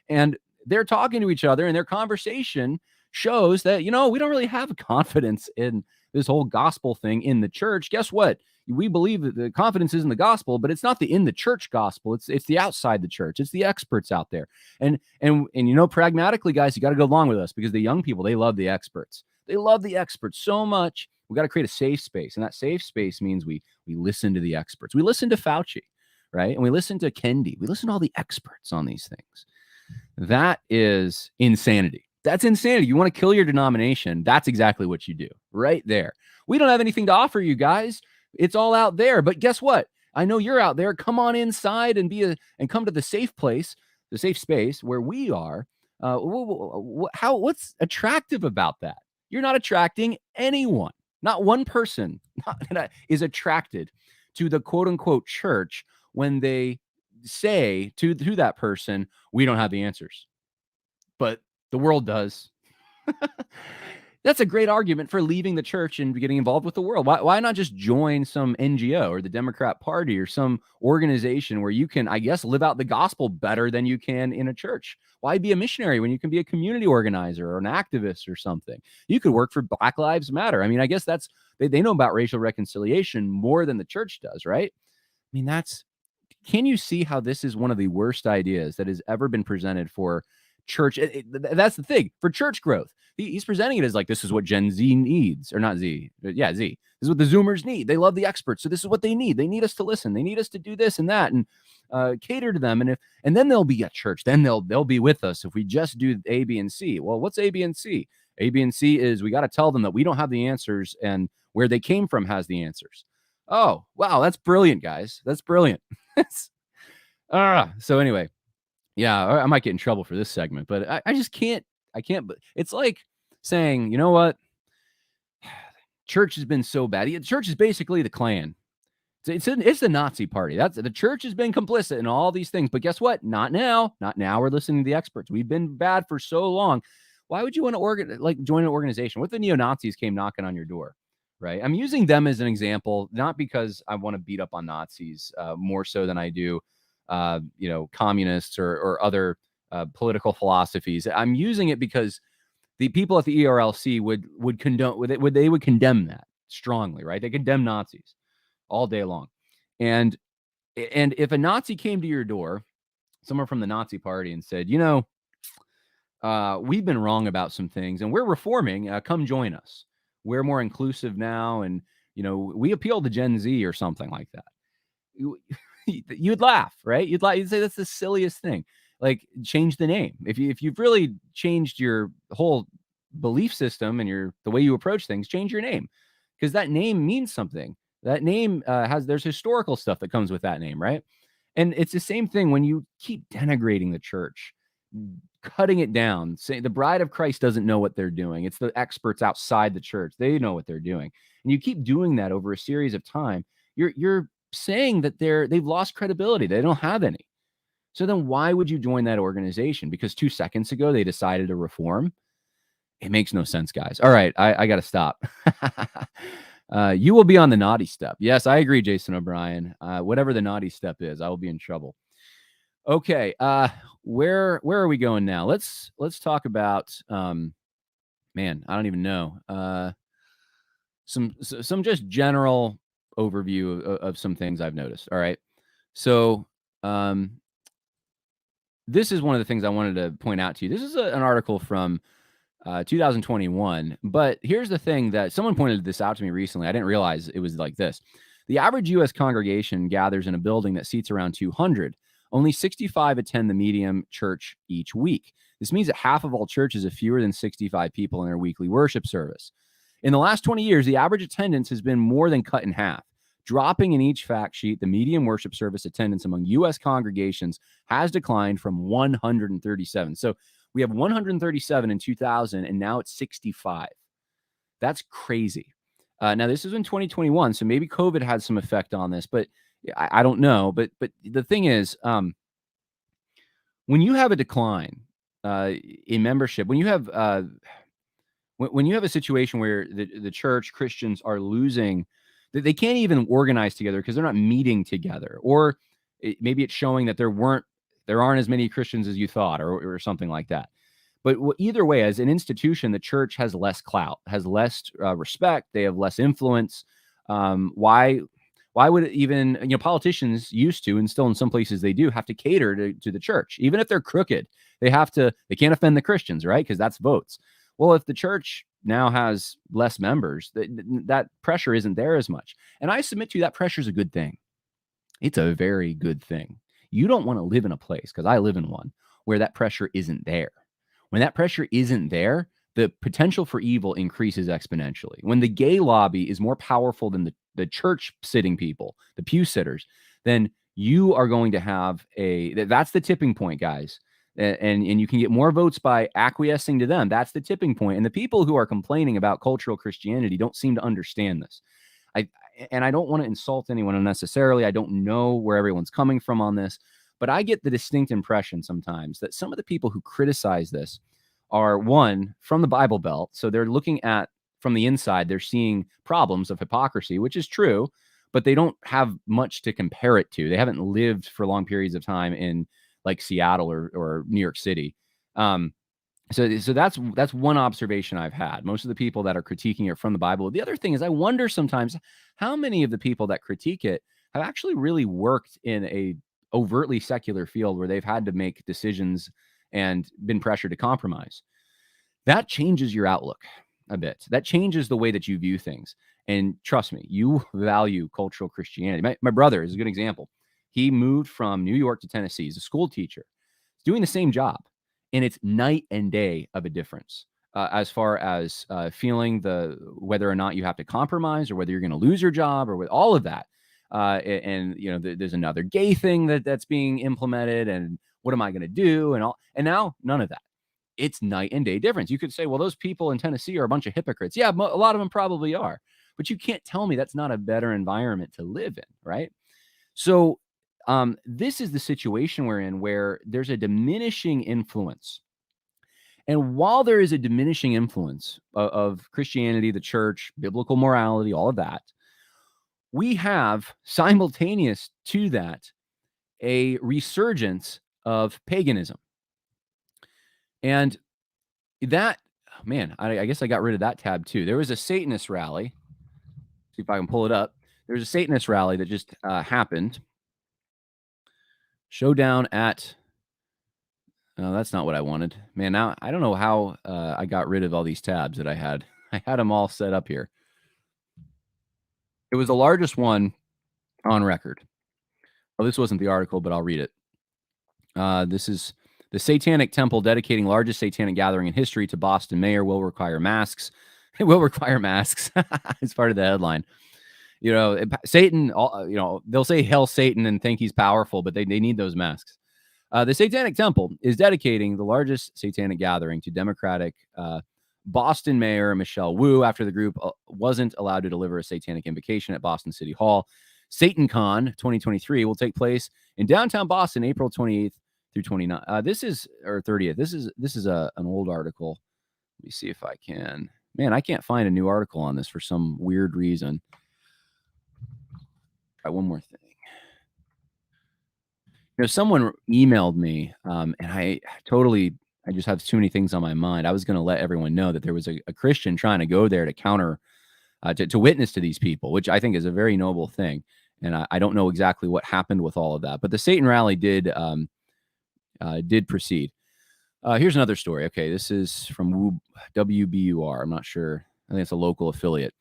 And they're talking to each other, and their conversation shows that, we don't really have confidence in this whole gospel thing in the church. Guess what? We believe that the confidence is in the gospel, but it's not the in the church gospel. It's the outside the church. It's the experts out there. And pragmatically, guys, you got to go along with us because the young people, they love the experts. They love the experts so much. We got to create a safe space. And that safe space means we listen to the experts. We listen to Fauci, right? And we listen to Kendi. We listen to all the experts on these things. That is insanity. That's insanity. You want to kill your denomination. That's exactly what you do right there. We don't have anything to offer you guys. It's all out there. But guess what? I know you're out there. Come on inside and come to the safe place, the safe space where we are. What's attractive about that? You're not attracting anyone. Not one person is attracted to the quote unquote church when they say to that person, we don't have the answers, but the world does. That's a great argument for leaving the church and getting involved with the world. Why not just join some NGO or the Democrat Party or some organization where you can, I guess, live out the gospel better than you can in a church? Why be a missionary when you can be a community organizer or an activist or something? You could work for Black Lives Matter. I mean, I guess that's, they know about racial reconciliation more than the church does, right? I mean, can you see how this is one of the worst ideas that has ever been presented for church? That's the thing for church growth. He's presenting it as like, this is what Gen Z needs, or not Z. Yeah, Z. This is what the Zoomers need. They love the experts. So this is what they need. They need us to listen. They need us to do this and that and cater to them. And then they'll be at church. Then they'll be with us if we just do A, B, and C. Well, what's A, B, and C? A, B, and C is we got to tell them that we don't have the answers and where they came from has the answers. Oh, wow. That's brilliant, guys. That's brilliant. So anyway, yeah, I might get in trouble for this segment, but I just can't. But it's like saying, you know what? Church has been so bad. The church is basically the Klan. It's the Nazi party. The church has been complicit in all these things. But guess what? Not now. Not now. We're listening to the experts. We've been bad for so long. Why would you want to join an organization? What if the neo-Nazis came knocking on your door? Right. I'm using them as an example, not because I want to beat up on Nazis more so than I do, communists or other political philosophies. I'm using it because the people at the ERLC would condemn that strongly, right? They condemn Nazis all day long. And if a Nazi came to your door, someone from the Nazi party, and said, we've been wrong about some things and we're reforming, come join us. We're more inclusive now. And, we appeal to Gen Z or something like that. You'd laugh, right? You'd say that's the silliest thing. Like, change the name. If you've really changed your whole belief system and the way you approach things, change your name, because that name means something. That name there's historical stuff that comes with that name, right? And it's the same thing when you keep denigrating the church, cutting it down, saying the bride of Christ doesn't know what they're doing. It's the experts outside the church. They know what they're doing. And you keep doing that over a series of time. You're saying that they've lost credibility. They don't have any. So then why would you join that organization? Because 2 seconds ago, they decided to reform? It makes no sense, guys. All right, I got to stop. You will be on the naughty step. Yes, I agree, Jason O'Brien. Whatever the naughty step is, I will be in trouble. Okay, where are we going now? Let's talk about, man, I don't even know. Some just general overview of some things I've noticed. All right. So, this is one of the things I wanted to point out to you. This is an article from 2021. But here's the thing that someone pointed this out to me recently. I didn't realize it was like this. The average U.S. congregation gathers in a building that seats around 200. Only 65 attend the medium church each week. This means that half of all churches have fewer than 65 people in their weekly worship service. In the last 20 years, the average attendance has been more than cut in half. Dropping in each fact sheet, the median worship service attendance among U.S. congregations has declined from 137. So we have 137 in 2000, and now it's 65. That's crazy. Now, this is in 2021, so maybe COVID had some effect on this, but I don't know. But the thing is, when you have a decline in membership, when you have a situation where the church, Christians are losing, they can't even organize together because they're not meeting together, or maybe it's showing that there aren't as many Christians as you thought, or something like that. But either way, as an institution, the church has less clout, has less respect. They have less influence. Why would it even, politicians used to, and still in some places they do, have to cater to the church, even if they're crooked. They can't offend the Christians, right? Because that's votes. Well, if the church now has less members, that pressure isn't there as much. And I submit to you that pressure is a good thing. It's a very good thing. You don't want to live in a place, because I live in one, where that pressure isn't there. When that pressure isn't there, the potential for evil increases exponentially. When the gay lobby is more powerful than the church sitting people, the pew sitters, then you are going to have that's the tipping point, guys. And you can get more votes by acquiescing to them. That's the tipping point. And the people who are complaining about cultural Christianity don't seem to understand this. And I don't want to insult anyone unnecessarily. I don't know where everyone's coming from on this, but I get the distinct impression sometimes that some of the people who criticize this are, one, from the Bible Belt. So they're looking at, from the inside, they're seeing problems of hypocrisy, which is true, but they don't have much to compare it to. They haven't lived for long periods of time in like Seattle or New York City. So that's one observation I've had. Most of the people that are critiquing it from the Bible. The other thing is, I wonder sometimes how many of the people that critique it have actually really worked in a overtly secular field where they've had to make decisions and been pressured to compromise. That changes your outlook a bit. That changes the way that you view things. And trust me, you value cultural Christianity. My brother is a good example. He moved from New York to Tennessee. He's a school teacher. He's doing the same job. And it's night and day of a difference as far as feeling whether or not you have to compromise or whether you're going to lose your job or with all of that. And you know, there's another gay thing that's being implemented, and what am I going to do? And now none of that. It's night and day difference. You could say, well, those people in Tennessee are a bunch of hypocrites. Yeah, a lot of them probably are, but you can't tell me that's not a better environment to live in, right? So this is the situation we're in, where there's a diminishing influence. And while there is a diminishing influence of Christianity, the church, biblical morality, all of that, we have simultaneous to that a resurgence of paganism. And that, man, I guess I got rid of that tab too. There was a Satanist rally. See if I can pull it up. There's a Satanist rally that just happened. Showdown at, no, that's not what I wanted. Man, now I don't know how I got rid of all these tabs that I had. I had them all set up here. It was the largest one on record. Well, this wasn't the article, but I'll read it. This is the Satanic Temple dedicating largest satanic gathering in history to Boston mayor will require masks. It will require masks. It's part of the headline. You know, Satan, you know, they'll say hail Satan and think he's powerful, but they need those masks. The Satanic Temple is dedicating the largest satanic gathering to Democratic Boston Mayor Michelle Wu after the group wasn't allowed to deliver a satanic invocation at Boston City Hall. SatanCon 2023 will take place in downtown Boston, April 28th through 29th. This is, or 30th. This is an old article. Let me see if I can. Man, I can't find a new article on this for some weird reason. Try one more thing. You know, someone emailed me, and I just have too many things on my mind. I was going to let everyone know that there was a Christian trying to go there to counter, to witness to these people, which I think is a very noble thing. And I don't know exactly what happened with all of that, but the Satan rally did proceed. Here's another story. Okay, this is from WBUR. I'm not sure. I think it's a local affiliate.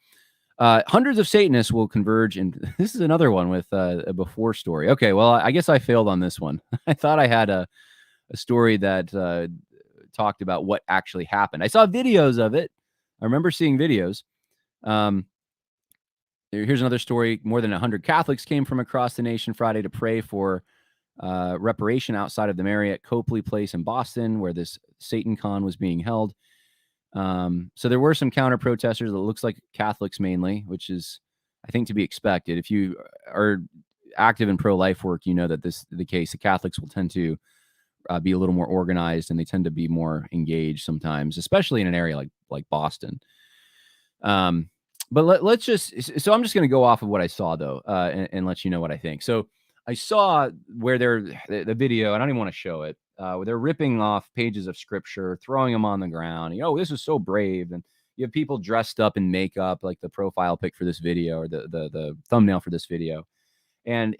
Hundreds of Satanists will converge, and this is another one with a before story. Okay, well, I guess I failed on this one. I thought I had a story that talked about what actually happened. I saw videos of it. I remember seeing videos. Here's another story. More than 100 Catholics came from across the nation Friday to pray for reparation outside of the Marriott Copley Place in Boston, where this SatanCon was being held. So there were some counter protesters. It looks like Catholics mainly, which is, I think, to be expected. If you are active in pro-life work, you know that this is the case. The Catholics will tend to be a little more organized, and they tend to be more engaged sometimes, especially in an area like Boston. But let's just, so I'm just going to go off of what I saw though, and let you know what I think. So I saw where the video, and I don't even want to show it, where they're ripping off pages of scripture, throwing them on the ground. You know, this is so brave. And you have people dressed up in makeup, like the profile pic for this video, or the thumbnail for this video. And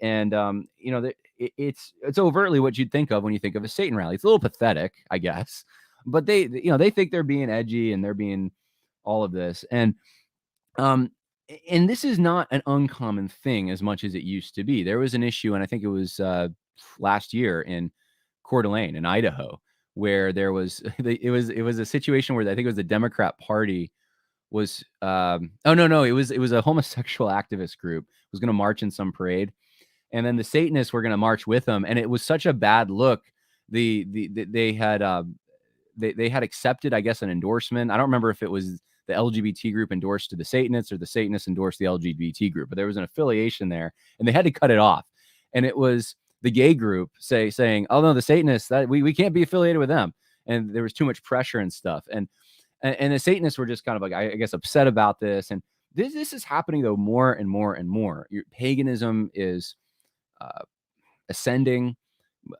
you know, it's overtly what you'd think of when you think of a Satan rally. It's a little pathetic, I guess, but they think they're being edgy and they're being all of this. And this is not an uncommon thing as much as it used to be. There was an issue, and I think it was last year in Coeur d'Alene in Idaho, where there was it was a situation where I think it was the Democrat Party was it was a homosexual activist group was going to march in some parade, and then the Satanists were going to march with them, and it was such a bad look they had they had accepted, I guess, an endorsement. I don't remember if it was the LGBT group endorsed to the Satanists or the Satanists endorsed the LGBT group, but there was an affiliation there, and they had to cut it off. And it was the gay group saying, "Oh no, the Satanists, that we can't be affiliated with them," and there was too much pressure and stuff. And the Satanists were just kind of like, I guess, upset about this. And this is happening though more and more and more. Paganism is ascending.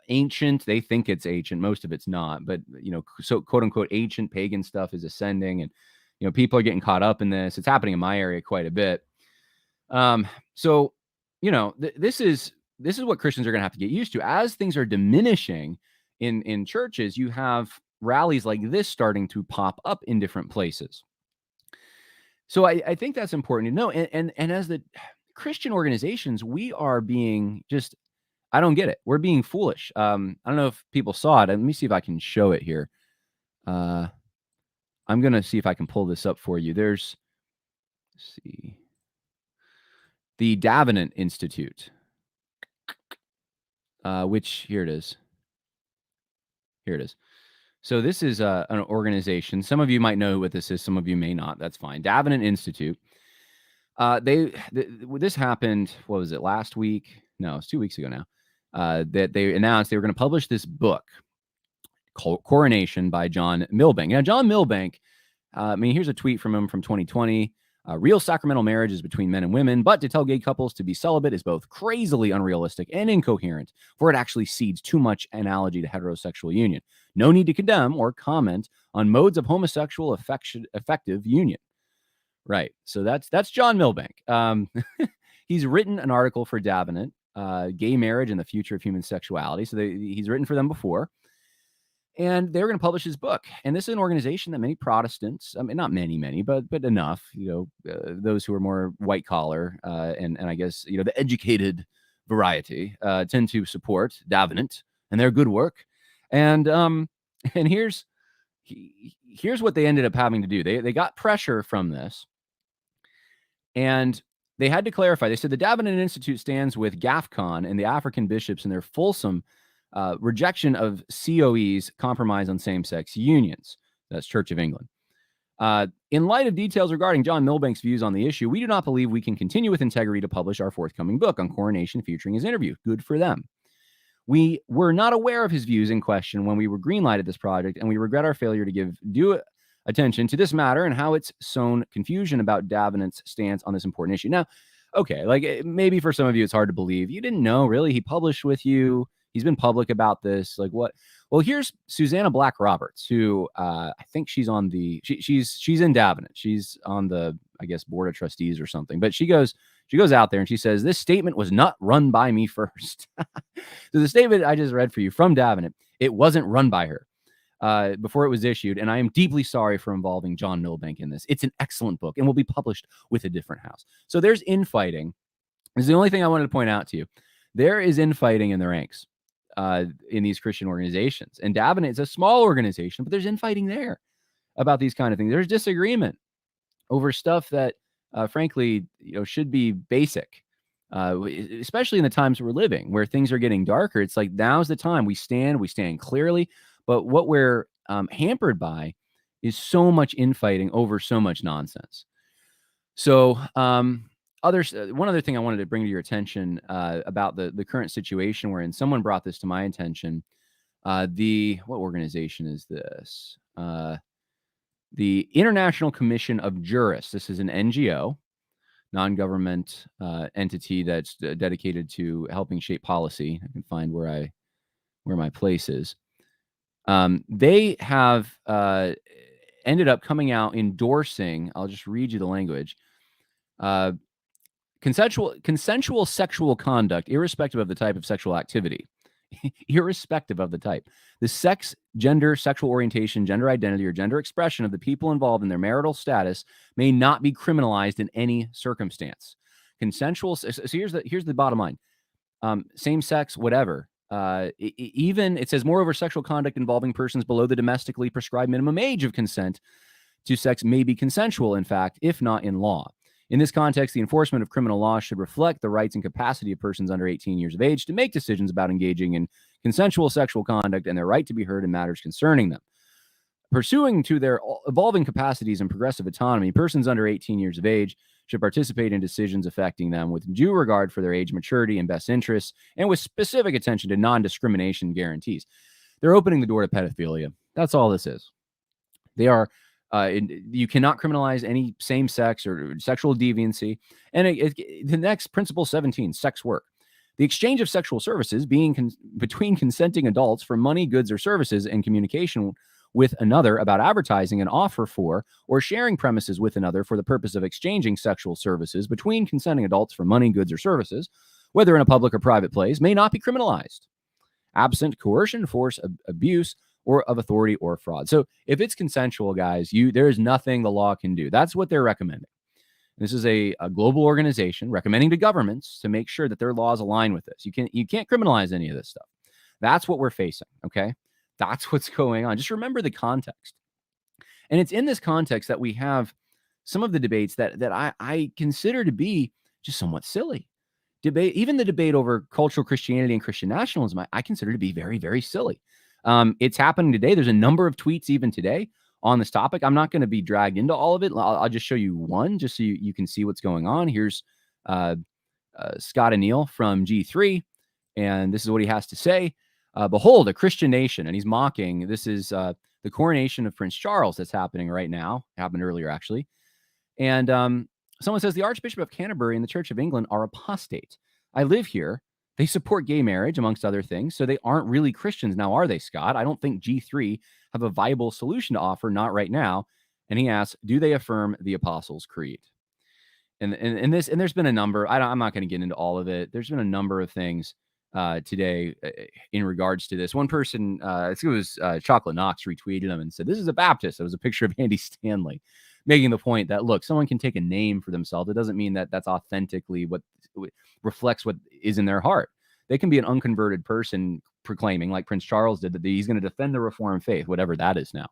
Ancient, they think it's ancient, most of it's not, but so quote unquote ancient pagan stuff is ascending, and people are getting caught up in this. It's happening in my area quite a bit. So this is what Christians are going to have to get used to as things are diminishing in churches. You have rallies like this starting to pop up in different places. So I think that's important to know. And as the Christian organizations, we are being just, I don't get it. We're being foolish. I don't know if people saw it. Let me see if I can show it here. I'm going to see if I can pull this up for you. Let's see, the Davenant Institute, which here it is. Here it is. So this is an organization. Some of you might know what this is. Some of you may not. That's fine. Davenant Institute. This happened, what was it, last week? No, it's 2 weeks ago now. That they announced they were going to publish this book called Coronation by John Milbank. Now, John Milbank, here's a tweet from him from 2020. Real sacramental marriage is between men and women, but to tell gay couples to be celibate is both crazily unrealistic and incoherent, for it actually cedes too much analogy to heterosexual union. No need to condemn or comment on modes of homosexual effective union. Right. So that's John Milbank. He's written an article for Davenant, Gay Marriage and the Future of Human Sexuality. So he's written for them before. And they're going to publish his book. And this is an organization that many Protestants, not many, but enough, those who are more white collar and I guess, the educated variety tend to support Davenant and their good work. And here's what they ended up having to do. They got pressure from this. And they had to clarify. They said the Davenant Institute stands with GAFCON and the African bishops in their fulsome rejection of COE's compromise on same-sex unions. That's Church of England. In light of details regarding John Milbank's views on the issue, we do not believe we can continue with integrity to publish our forthcoming book on coronation featuring his interview. Good for them. We were not aware of his views in question when we were greenlighted this project, and we regret our failure to give due attention to this matter and how it's sown confusion about Davenant's stance on this important issue. Now, okay, like maybe for some of you, it's hard to believe. You didn't know, really? He published with you. He's been public about this. Like what? Well, here's Susanna Black Roberts, who I think she's on she's in Davenant. She's on the, I guess, board of trustees or something. But she goes out there and she says, this statement was not run by me first. So the statement I just read for you from Davenant, it wasn't run by her before it was issued. And I am deeply sorry for involving John Milbank in this. It's an excellent book and will be published with a different house. So there's infighting. This is the only thing I wanted to point out to you. There is infighting in the ranks in these Christian organizations. And Davenant is a small organization, but there's infighting there about these kind of things. There's disagreement over stuff that, frankly, should be basic, especially in the times we're living where things are getting darker. It's like, now's the time we stand clearly. But what we're hampered by is so much infighting over so much nonsense. So one other thing I wanted to bring to your attention about the current situation we're in, someone brought this to my attention. What organization is this? The International Commission of Jurists. This is an NGO, non-government entity that's dedicated to helping shape policy. I can find where my place is. They have ended up coming out endorsing, I'll just read you the language, consensual sexual conduct, irrespective of the type of sexual activity, irrespective of the type, the sex, gender, sexual orientation, gender identity, or gender expression of the people involved in their marital status may not be criminalized in any circumstance. Consensual. So here's the bottom line. Same sex, whatever. Even it says, moreover, sexual conduct involving persons below the domestically prescribed minimum age of consent to sex may be consensual, in fact, if not in law. In this context, the enforcement of criminal law should reflect the rights and capacity of persons under 18 years of age to make decisions about engaging in consensual sexual conduct, and their right to be heard in matters concerning them. Pursuing to their evolving capacities and progressive autonomy, persons under 18 years of age should participate in decisions affecting them with due regard for their age, maturity, and best interests, and with specific attention to non-discrimination guarantees. They're opening the door to pedophilia. That's all this is. They are, you cannot criminalize any same-sex or sexual deviancy. And the next, principle 17, sex work. The exchange of sexual services between consenting adults for money, goods, or services, and communication with another about advertising an offer for or sharing premises with another for the purpose of exchanging sexual services between consenting adults for money, goods, or services, whether in a public or private place, may not be criminalized, absent coercion, force, abuse, or of authority or fraud. So if it's consensual, guys, there is nothing the law can do. That's what they're recommending. This is a global organization recommending to governments to make sure that their laws align with this. You can't criminalize any of this stuff. That's what we're facing, okay? That's what's going on. Just remember the context. And it's in this context that we have some of the debates that I consider to be just somewhat silly. Even the debate over cultural Christianity and Christian nationalism, I consider to be very, very silly. It's happening today. There's a number of tweets even today on this topic. I'm not going to be dragged into all of it. I'll just show you one just so you can see what's going on. Here's Scott Anil from G3, and this is what he has to say. Behold, a Christian nation, and he's mocking. This is the coronation of Prince Charles that's happening right now. It happened earlier, actually. And someone says, the Archbishop of Canterbury and the Church of England are apostate. I live here. They support gay marriage, amongst other things, so they aren't really Christians now, are they, Scott? I don't think G3 have a viable solution to offer, not right now. And he asks, do they affirm the Apostles' Creed? And there's been a number. I'm not going to get into all of it. There's been a number of things today in regards to this. One person, I think it was Chocolate Knox, retweeted him and said, this is a Baptist. It was a picture of Andy Stanley, making the point that, look, someone can take a name for themselves. It doesn't mean that that's authentically what reflects what is in their heart. They can be an unconverted person proclaiming, like Prince Charles did, that he's going to defend the Reformed faith, whatever that is now.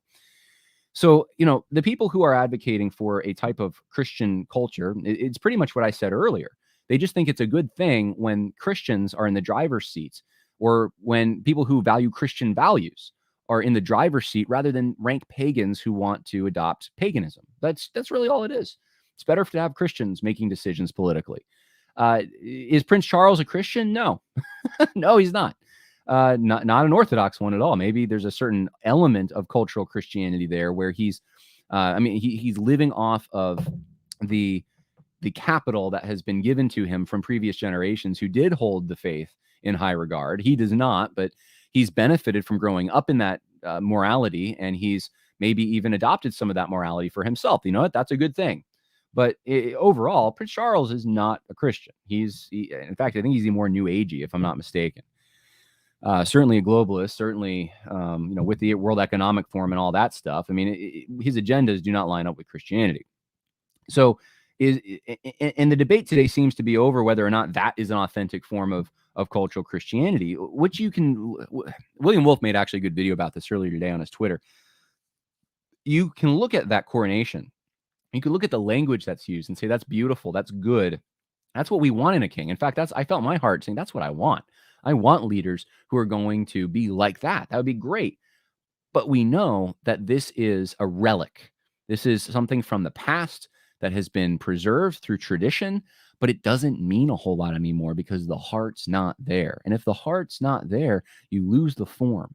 So, the people who are advocating for a type of Christian culture, it's pretty much what I said earlier. They just think it's a good thing when Christians are in the driver's seats, or when people who value Christian values are in the driver's seat, rather than rank pagans who want to adopt paganism. That's really all it is. It's better to have Christians making decisions politically. Is Prince Charles a Christian? No, no, he's not. Not an Orthodox one at all. Maybe there's a certain element of cultural Christianity there where he's living off of the capital that has been given to him from previous generations who did hold the faith in high regard. He does not, but he's benefited from growing up in that morality, and he's maybe even adopted some of that morality for himself. You know what? That's a good thing. But overall, Prince Charles is not a Christian. In fact, I think he's more New Agey, if I'm not mistaken. Certainly a globalist, certainly, with the World Economic Forum and all that stuff. I mean, his agendas do not line up with Christianity. So and the debate today seems to be over whether or not that is an authentic form of cultural Christianity, which William Wolf made actually a good video about this earlier today on his Twitter. You can look at that coronation. You can look at the language that's used and say, that's beautiful. That's good. That's what we want in a king. In fact, I felt my heart saying, that's what I want. I want leaders who are going to be like that. That would be great. But we know that this is a relic. This is something from the past that has been preserved through tradition, but it doesn't mean a whole lot anymore because the heart's not there. And if the heart's not there, you lose the form.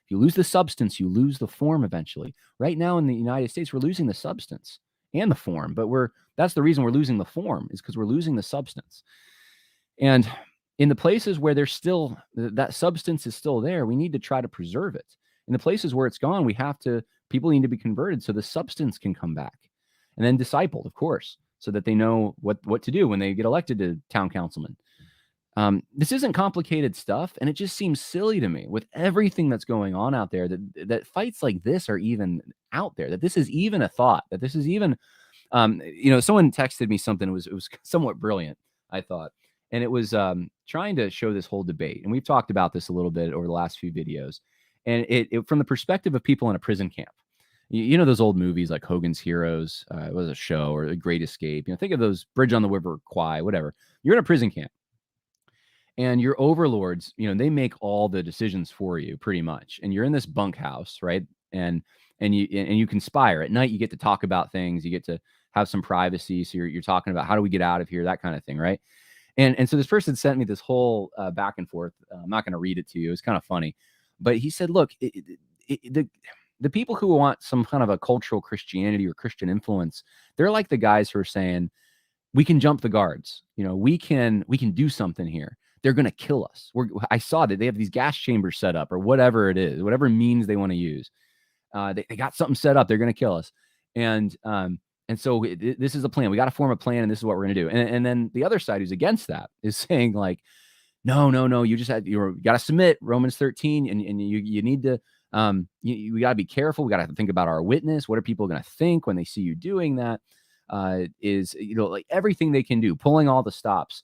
If you lose the substance, you lose the form eventually. Right now in the United States, we're losing the substance and the form, but that's the reason we're losing the form, is because we're losing the substance. And in the places where there's still, that substance is still there, we need to try to preserve it. In the places where it's gone, people need to be converted so the substance can come back. And then discipled, of course, so that they know what to do when they get elected to town councilman. This isn't complicated stuff, and it just seems silly to me with everything that's going on out there that fights like this are even out there, that this is even a thought, that this is even, someone texted me something. It was somewhat brilliant, I thought, and it was trying to show this whole debate, and we've talked about this a little bit over the last few videos, and it from the perspective of people in a prison camp. You know those old movies like Hogan's Heroes, it was a show, or The Great Escape. Think of those, Bridge on the River Kwai, whatever. You're in a prison camp. and your overlords, they make all the decisions for you pretty much. And you're in this bunkhouse, right? And you conspire at night. You get to talk about things. You get to have some privacy. So you're talking about how do we get out of here, that kind of thing, right? And so this person sent me this whole back and forth. I'm not going to read it to you. It's kind of funny, but he said, look, the people who want some kind of a cultural Christianity or Christian influence, they're like the guys who are saying, we can jump the guards. We can do something here. They're going to kill us. I saw that they have these gas chambers set up or whatever it is, whatever means they want to use. They got something set up. They're going to kill us. And so this is a plan. We got to form a plan, and this is what we're going to do. And then the other side who's against that is saying like, no, you just you got to submit Romans 13, and you need to, we got to be careful. We got to think about our witness. What are people going to think when they see you doing that? Is, like everything they can do, pulling all the stops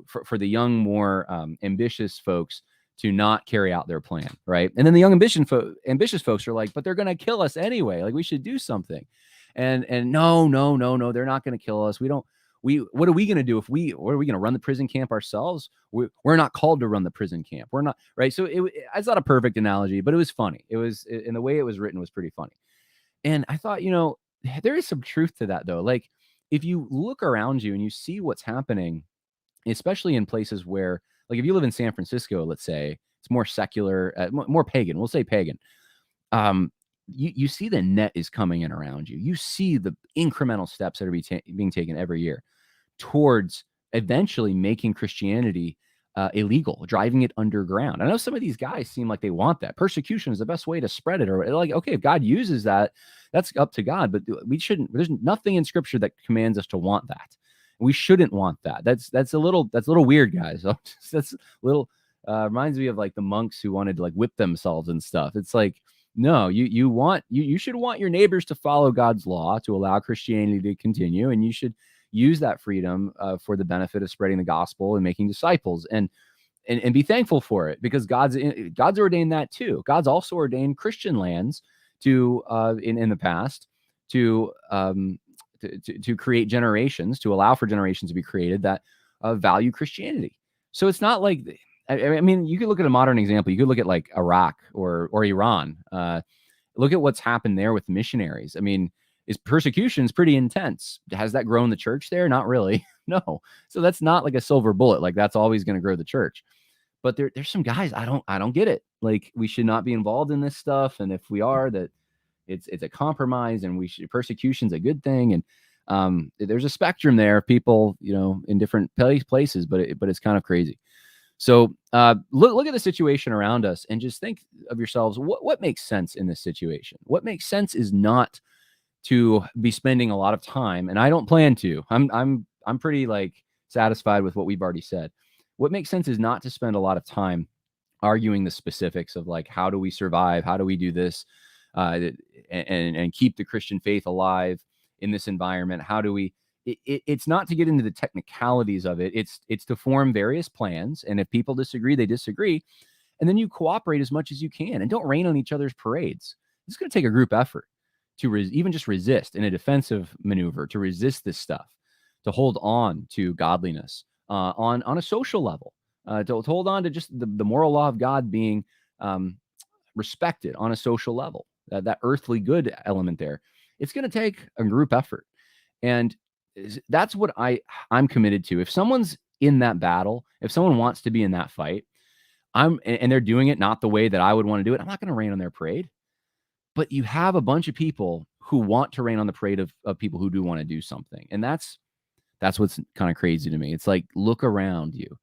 for the young, more ambitious folks to not carry out their plan, right? And then the young ambitious folks are like, but they're going to kill us anyway. Like we should do something. And no, they're not going to kill us. What are we going to do what are we going to run the prison camp ourselves? We're not called to run the prison camp. We're not, right? So it's not a perfect analogy, but it was funny. It was, in the way it was written was pretty funny. And I thought, there is some truth to that though. Like if you look around you and you see what's happening, especially in places where, like if you live in San Francisco, let's say, it's more secular, more pagan, we'll say pagan. You see the net is coming in around you. You see the incremental steps that are being taken every year towards eventually making Christianity illegal, driving it underground. I know some of these guys seem like they want that. Persecution is the best way to spread it, or like, okay, if God uses that, that's up to God, but we shouldn't. There's nothing in Scripture that commands us to want that. We shouldn't want that. That's a little weird, guys. That's a little reminds me of like the monks who wanted to like whip themselves and stuff. It's like, no, you should want your neighbors to follow God's law to allow Christianity to continue, and you should use that freedom for the benefit of spreading the gospel and making disciples, and be thankful for it, because God's ordained that too. God's also ordained Christian lands to in the past to create generations, to allow for generations to be created that value Christianity. So it's not like, I mean, you could look at a modern example. You could look at like Iraq or Iran. Look at what's happened there with missionaries. I mean, persecution is pretty intense. Has that grown the church there? Not really. No. So that's not like a silver bullet. Like that's always going to grow the church. But there's some guys, I don't get it. Like we should not be involved in this stuff. And if we are, that it's a compromise, and persecution's a good thing. And there's a spectrum there of people, in different places, but it's kind of crazy. So look at the situation around us and just think of yourselves, what makes sense in this situation? What makes sense is not to be spending a lot of time, and I don't plan to. I'm pretty like satisfied with what we've already said. What makes sense is not to spend a lot of time arguing the specifics of like, how do we survive? How do we do this and keep the Christian faith alive in this environment? How do we? It's not to get into the technicalities of it. It's to form various plans. And if people disagree, they disagree. And then you cooperate as much as you can, and don't rain on each other's parades. It's going to take a group effort to even just resist in a defensive maneuver, to resist this stuff, to hold on to godliness on a social level, to hold on to just the moral law of God being respected on a social level, that earthly good element there. It's going to take a group effort. And that's what I'm committed to. If someone's in that battle, if someone wants to be in that fight, and they're doing it not the way that I would want to do it, I'm not going to rain on their parade. But you have a bunch of people who want to rain on the parade of people who do want to do something. And that's what's kind of crazy to me. It's like, look around you.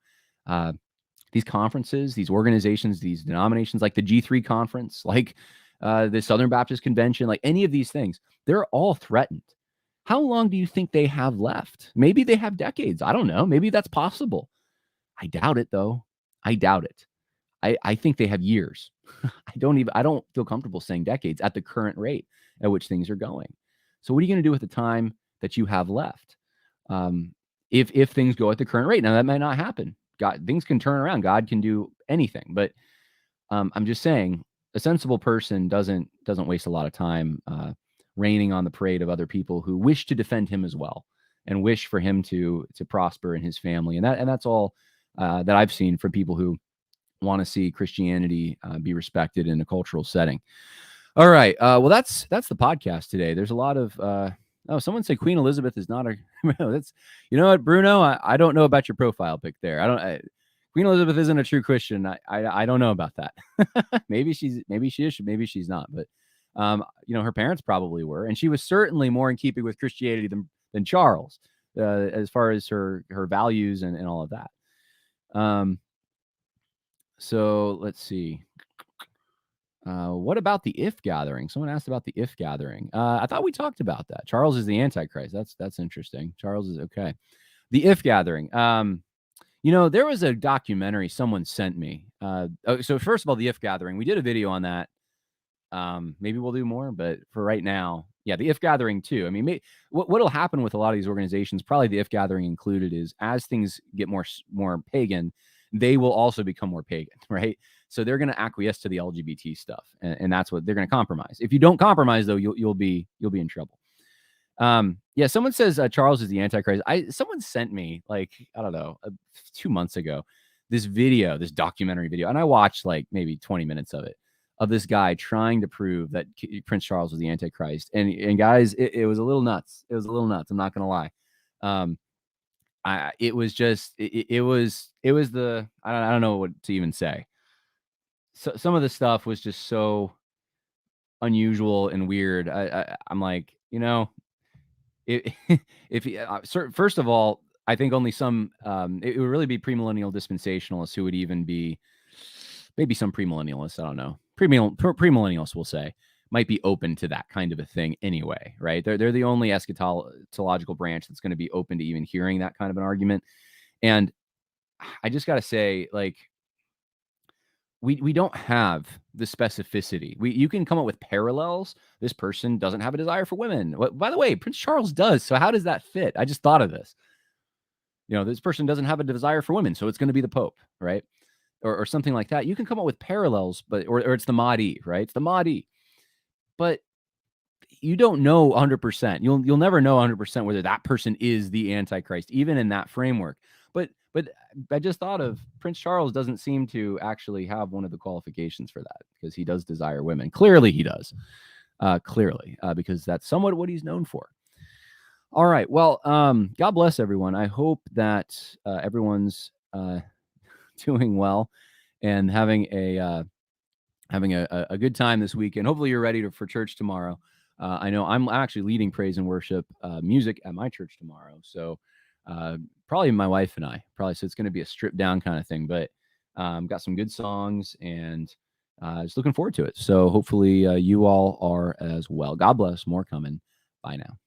These conferences, these organizations, these denominations, like the G3 conference, like the Southern Baptist Convention, like any of these things, they're all threatened. How long do you think they have left? Maybe they have decades. I don't know. Maybe that's possible. I doubt it, though. I doubt it. I think they have years. I don't feel comfortable saying decades at the current rate at which things are going. So what are you going to do with the time that you have left? If things go at the current rate, now that might not happen. Things can turn around. God can do anything. But I'm just saying, a sensible person doesn't waste a lot of time raining on the parade of other people who wish to defend him as well, and wish for him to prosper in his family. And that's all that I've seen from people who want to see Christianity be respected in a cultural setting. All right. Well, that's the podcast today. There's a lot of someone said Queen Elizabeth is not a that's, you know what, Bruno, I don't know about your profile pic there. Queen Elizabeth isn't a true Christian. I don't know about that. maybe she is, maybe she's not, but her parents probably were, and she was certainly more in keeping with Christianity than Charles, as far as her values and all of that. So let's see. What about the If Gathering? Someone asked about the If Gathering. I thought we talked about that. Charles is the Antichrist. That's interesting. Charles is okay. The If Gathering. There was a documentary someone sent me. So first of all, the If Gathering. We did a video on that. Maybe we'll do more, but for right now, yeah, the If Gathering too. I mean, what'll happen with a lot of these organizations, probably the If Gathering included, is as things get more pagan, they will also become more pagan, right? So they're going to acquiesce to the LGBT stuff, and that's what they're going to compromise. If you don't compromise, though, you'll be in trouble. Yeah, someone says Charles is the Antichrist. Someone sent me, like, I don't know, 2 months ago, this documentary video, and I watched like maybe 20 minutes of it, of this guy trying to prove that Prince Charles was the Antichrist. And guys, it was a little nuts. It was a little nuts. I'm not going to lie. It was the, I don't know what to even say. So some of the stuff was just so unusual and weird. I'm like, first of all, I think only some, it would really be premillennial dispensationalists who would even be, maybe some premillennialists, I don't know. Premillennialists, we'll say, might be open to that kind of a thing anyway, right? They're the only eschatological branch that's going to be open to even hearing that kind of an argument. And I just got to say, like, we don't have the specificity. You can come up with parallels. This person doesn't have a desire for women. By the way, Prince Charles does. So how does that fit? I just thought of this. This person doesn't have a desire for women, so it's going to be the Pope, right? Or something like that. You can come up with parallels, but or it's the Mahdi, right? It's the Mahdi. But you don't know 100%. You'll never know 100% whether that person is the Antichrist, even in that framework. But I just thought of Prince Charles doesn't seem to actually have one of the qualifications for that, because he does desire women. Clearly he does. Because that's somewhat what he's known for. All right. Well, God bless everyone. I hope that everyone's doing well and having a good time this weekend. Hopefully you're ready for church tomorrow. I know I'm actually leading praise and worship music at my church tomorrow. So probably my wife and I, so it's going to be a stripped down kind of thing, but got some good songs and just looking forward to it. So hopefully you all are as well. God bless. More coming. Bye now.